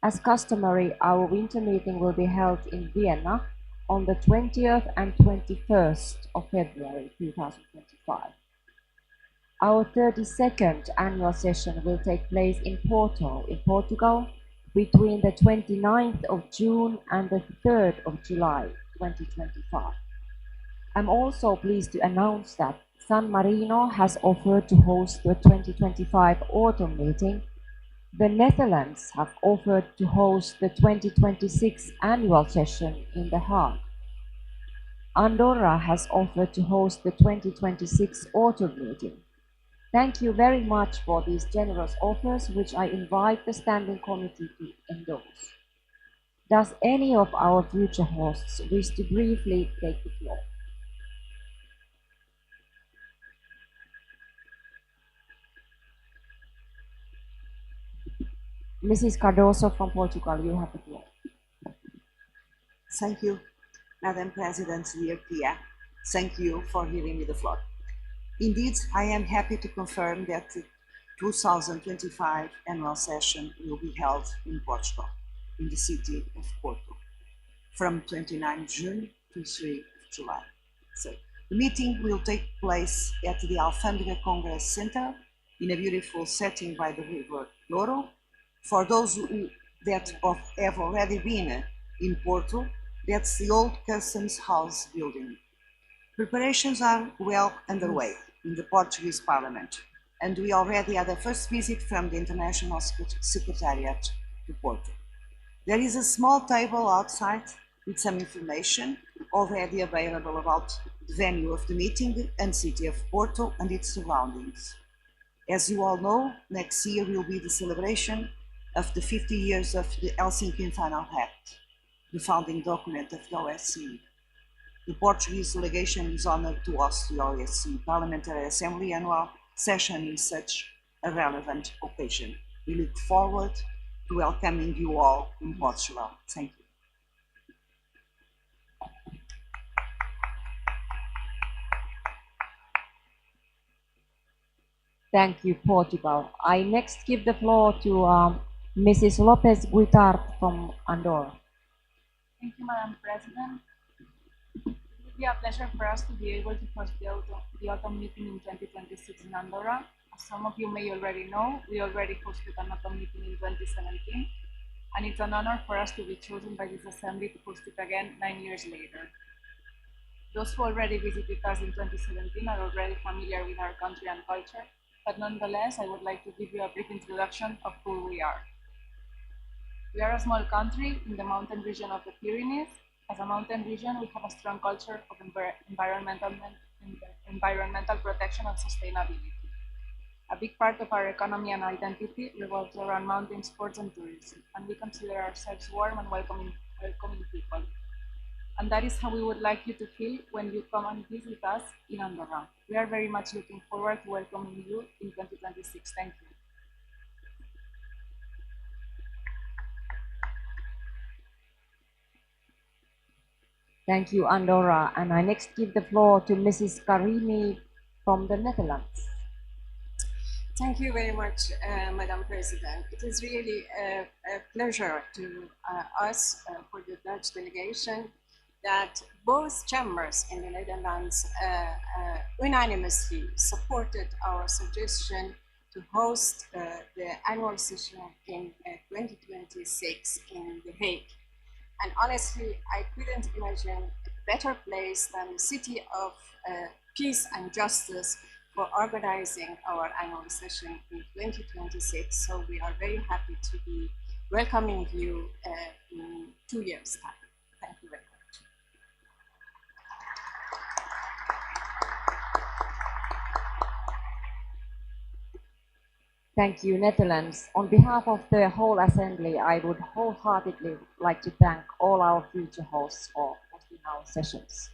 As customary, our winter meeting will be held in Vienna on the 20th and 21st of February 2025. Our 32nd annual session will take place in Porto, in Portugal, between the 29th of June and the 3rd of July 2025. I'm also pleased to announce that San Marino has offered to host the 2025 autumn meeting. The Netherlands have offered to host the 2026 annual session in The Hague. Andorra has offered to host the 2026 autumn meeting. Thank you very much for these generous offers, which I invite the Standing Committee to endorse. Does any of our future hosts wish to briefly take the floor? Mrs. Cardoso from Portugal, you have the floor. Thank you, Madam President, dear Pia. Thank you for giving me the floor. Indeed, I am happy to confirm that the 2025 annual session will be held in Portugal, in the city of Porto, from 29 June to 3 July. So, the meeting will take place at the Alfândega Congress Center in a beautiful setting by the River Douro. For those that have already been in Porto, that's the old Customs House building. Preparations are well underway in the Portuguese Parliament, and we already had a first visit from the International Secretariat to Porto. There is a small table outside with some information already available about the venue of the meeting and city of Porto and its surroundings. As you all know, next year will be the celebration of the 50 years of the Helsinki Final Act, the founding document of the OSCE. The Portuguese delegation is honored to host the OSCE Parliamentary Assembly annual session in such a relevant occasion. We look forward to welcoming you all in Portugal. Thank you. Thank you, Portugal. I next give the floor to Mrs. Lopez Guitart from Andorra. Thank you, Madam President. It will be a pleasure for us to be able to host the autumn meeting in 2026 in Andorra. As some of you may already know, we already hosted an autumn meeting in 2017, and it's an honor for us to be chosen by this assembly to host it again 9 years later. Those who already visited us in 2017 are already familiar with our country and culture, but nonetheless, I would like to give you a brief introduction of who we are. We are a small country in the mountain region of the Pyrenees. As a mountain region, we have a strong culture of environmental protection and sustainability. A big part of our economy and identity revolves around mountain sports and tourism, and we consider ourselves warm and welcoming people. And that is how we would like you to feel when you come and visit us in Andorra. We are very much looking forward to welcoming you in 2026. Thank you. Thank you, Andorra. And I next give the floor to Mrs. Karimi from the Netherlands. Thank you very much, Madam President. It is really a pleasure to us for the Dutch delegation that both chambers in the Netherlands unanimously supported our suggestion to host the annual session in 2026 in The Hague. And honestly, I couldn't imagine a better place than the City of Peace and Justice for organizing our annual session in 2026. So we are very happy to be welcoming you in 2 years' time. Thank you very much. Thank you, Netherlands. On behalf of the whole Assembly, I would wholeheartedly like to thank all our future hosts for hosting our sessions.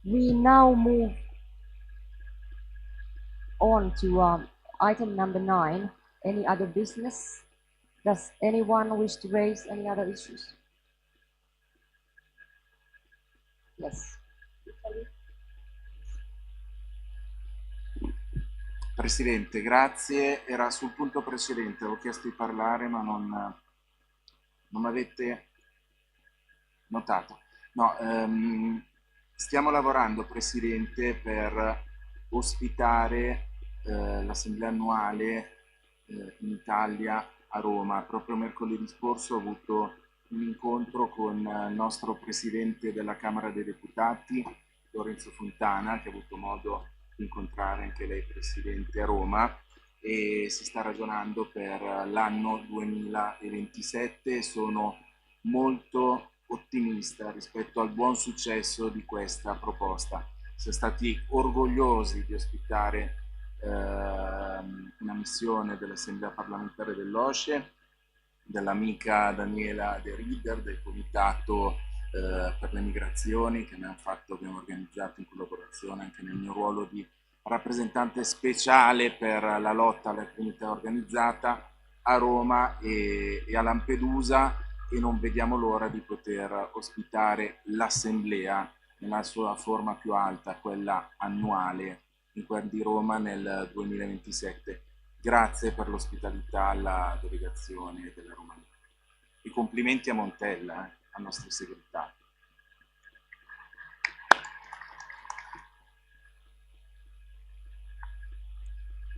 We now move on to item number 9, any other business? Does anyone wish to raise any other issues? Yes. Presidente, grazie. Era sul punto precedente, avevo chiesto di parlare ma non mi avete notato. No, stiamo lavorando, Presidente, per ospitare l'assemblea annuale in Italia a Roma. Proprio mercoledì scorso ho avuto un incontro con il nostro Presidente della Camera dei Deputati, Lorenzo Fontana, che ha avuto modo di incontrare anche lei, Presidente, a Roma, e si sta ragionando per l'anno 2027. Sono molto ottimista rispetto al buon successo di questa proposta. Siamo stati orgogliosi di ospitare una missione dell'Assemblea parlamentare dell'OSCE, dell'amica Daniela De Rieder, del Comitato per le migrazioni, che abbiamo organizzato in collaborazione anche nel mio ruolo di rappresentante speciale per la lotta alla criminalità organizzata a Roma e a Lampedusa, e non vediamo l'ora di poter ospitare l'Assemblea nella sua forma più alta, quella annuale di Roma nel 2027. Grazie per l'ospitalità alla delegazione della Romania. E complimenti a Montella, al nostro segretario.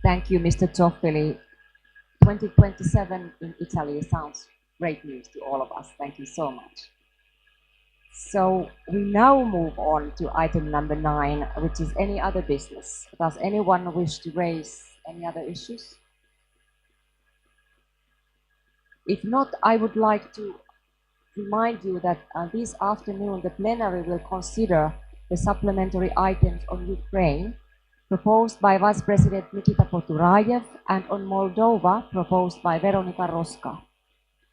Thank you, Mr. Toffoli. 2027 in Italy sounds great news to all of us. Thank you so much. So we now move on to item number 9, which is any other business. Does anyone wish to raise any other issues? If not, I would like to remind you that this afternoon the plenary will consider the supplementary items on Ukraine proposed by Vice President Nikita Poturayev and on Moldova proposed by Veronika Roska.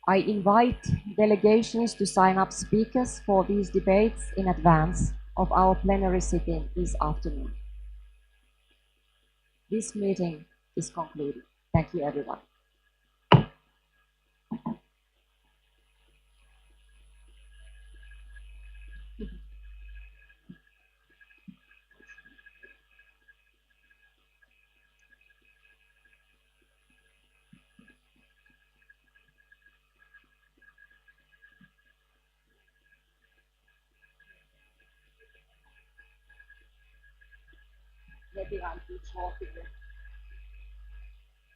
I invite delegations to sign up speakers for these debates in advance of our plenary sitting this afternoon. This meeting is concluded. Thank you, everyone. Maybe I'm too short.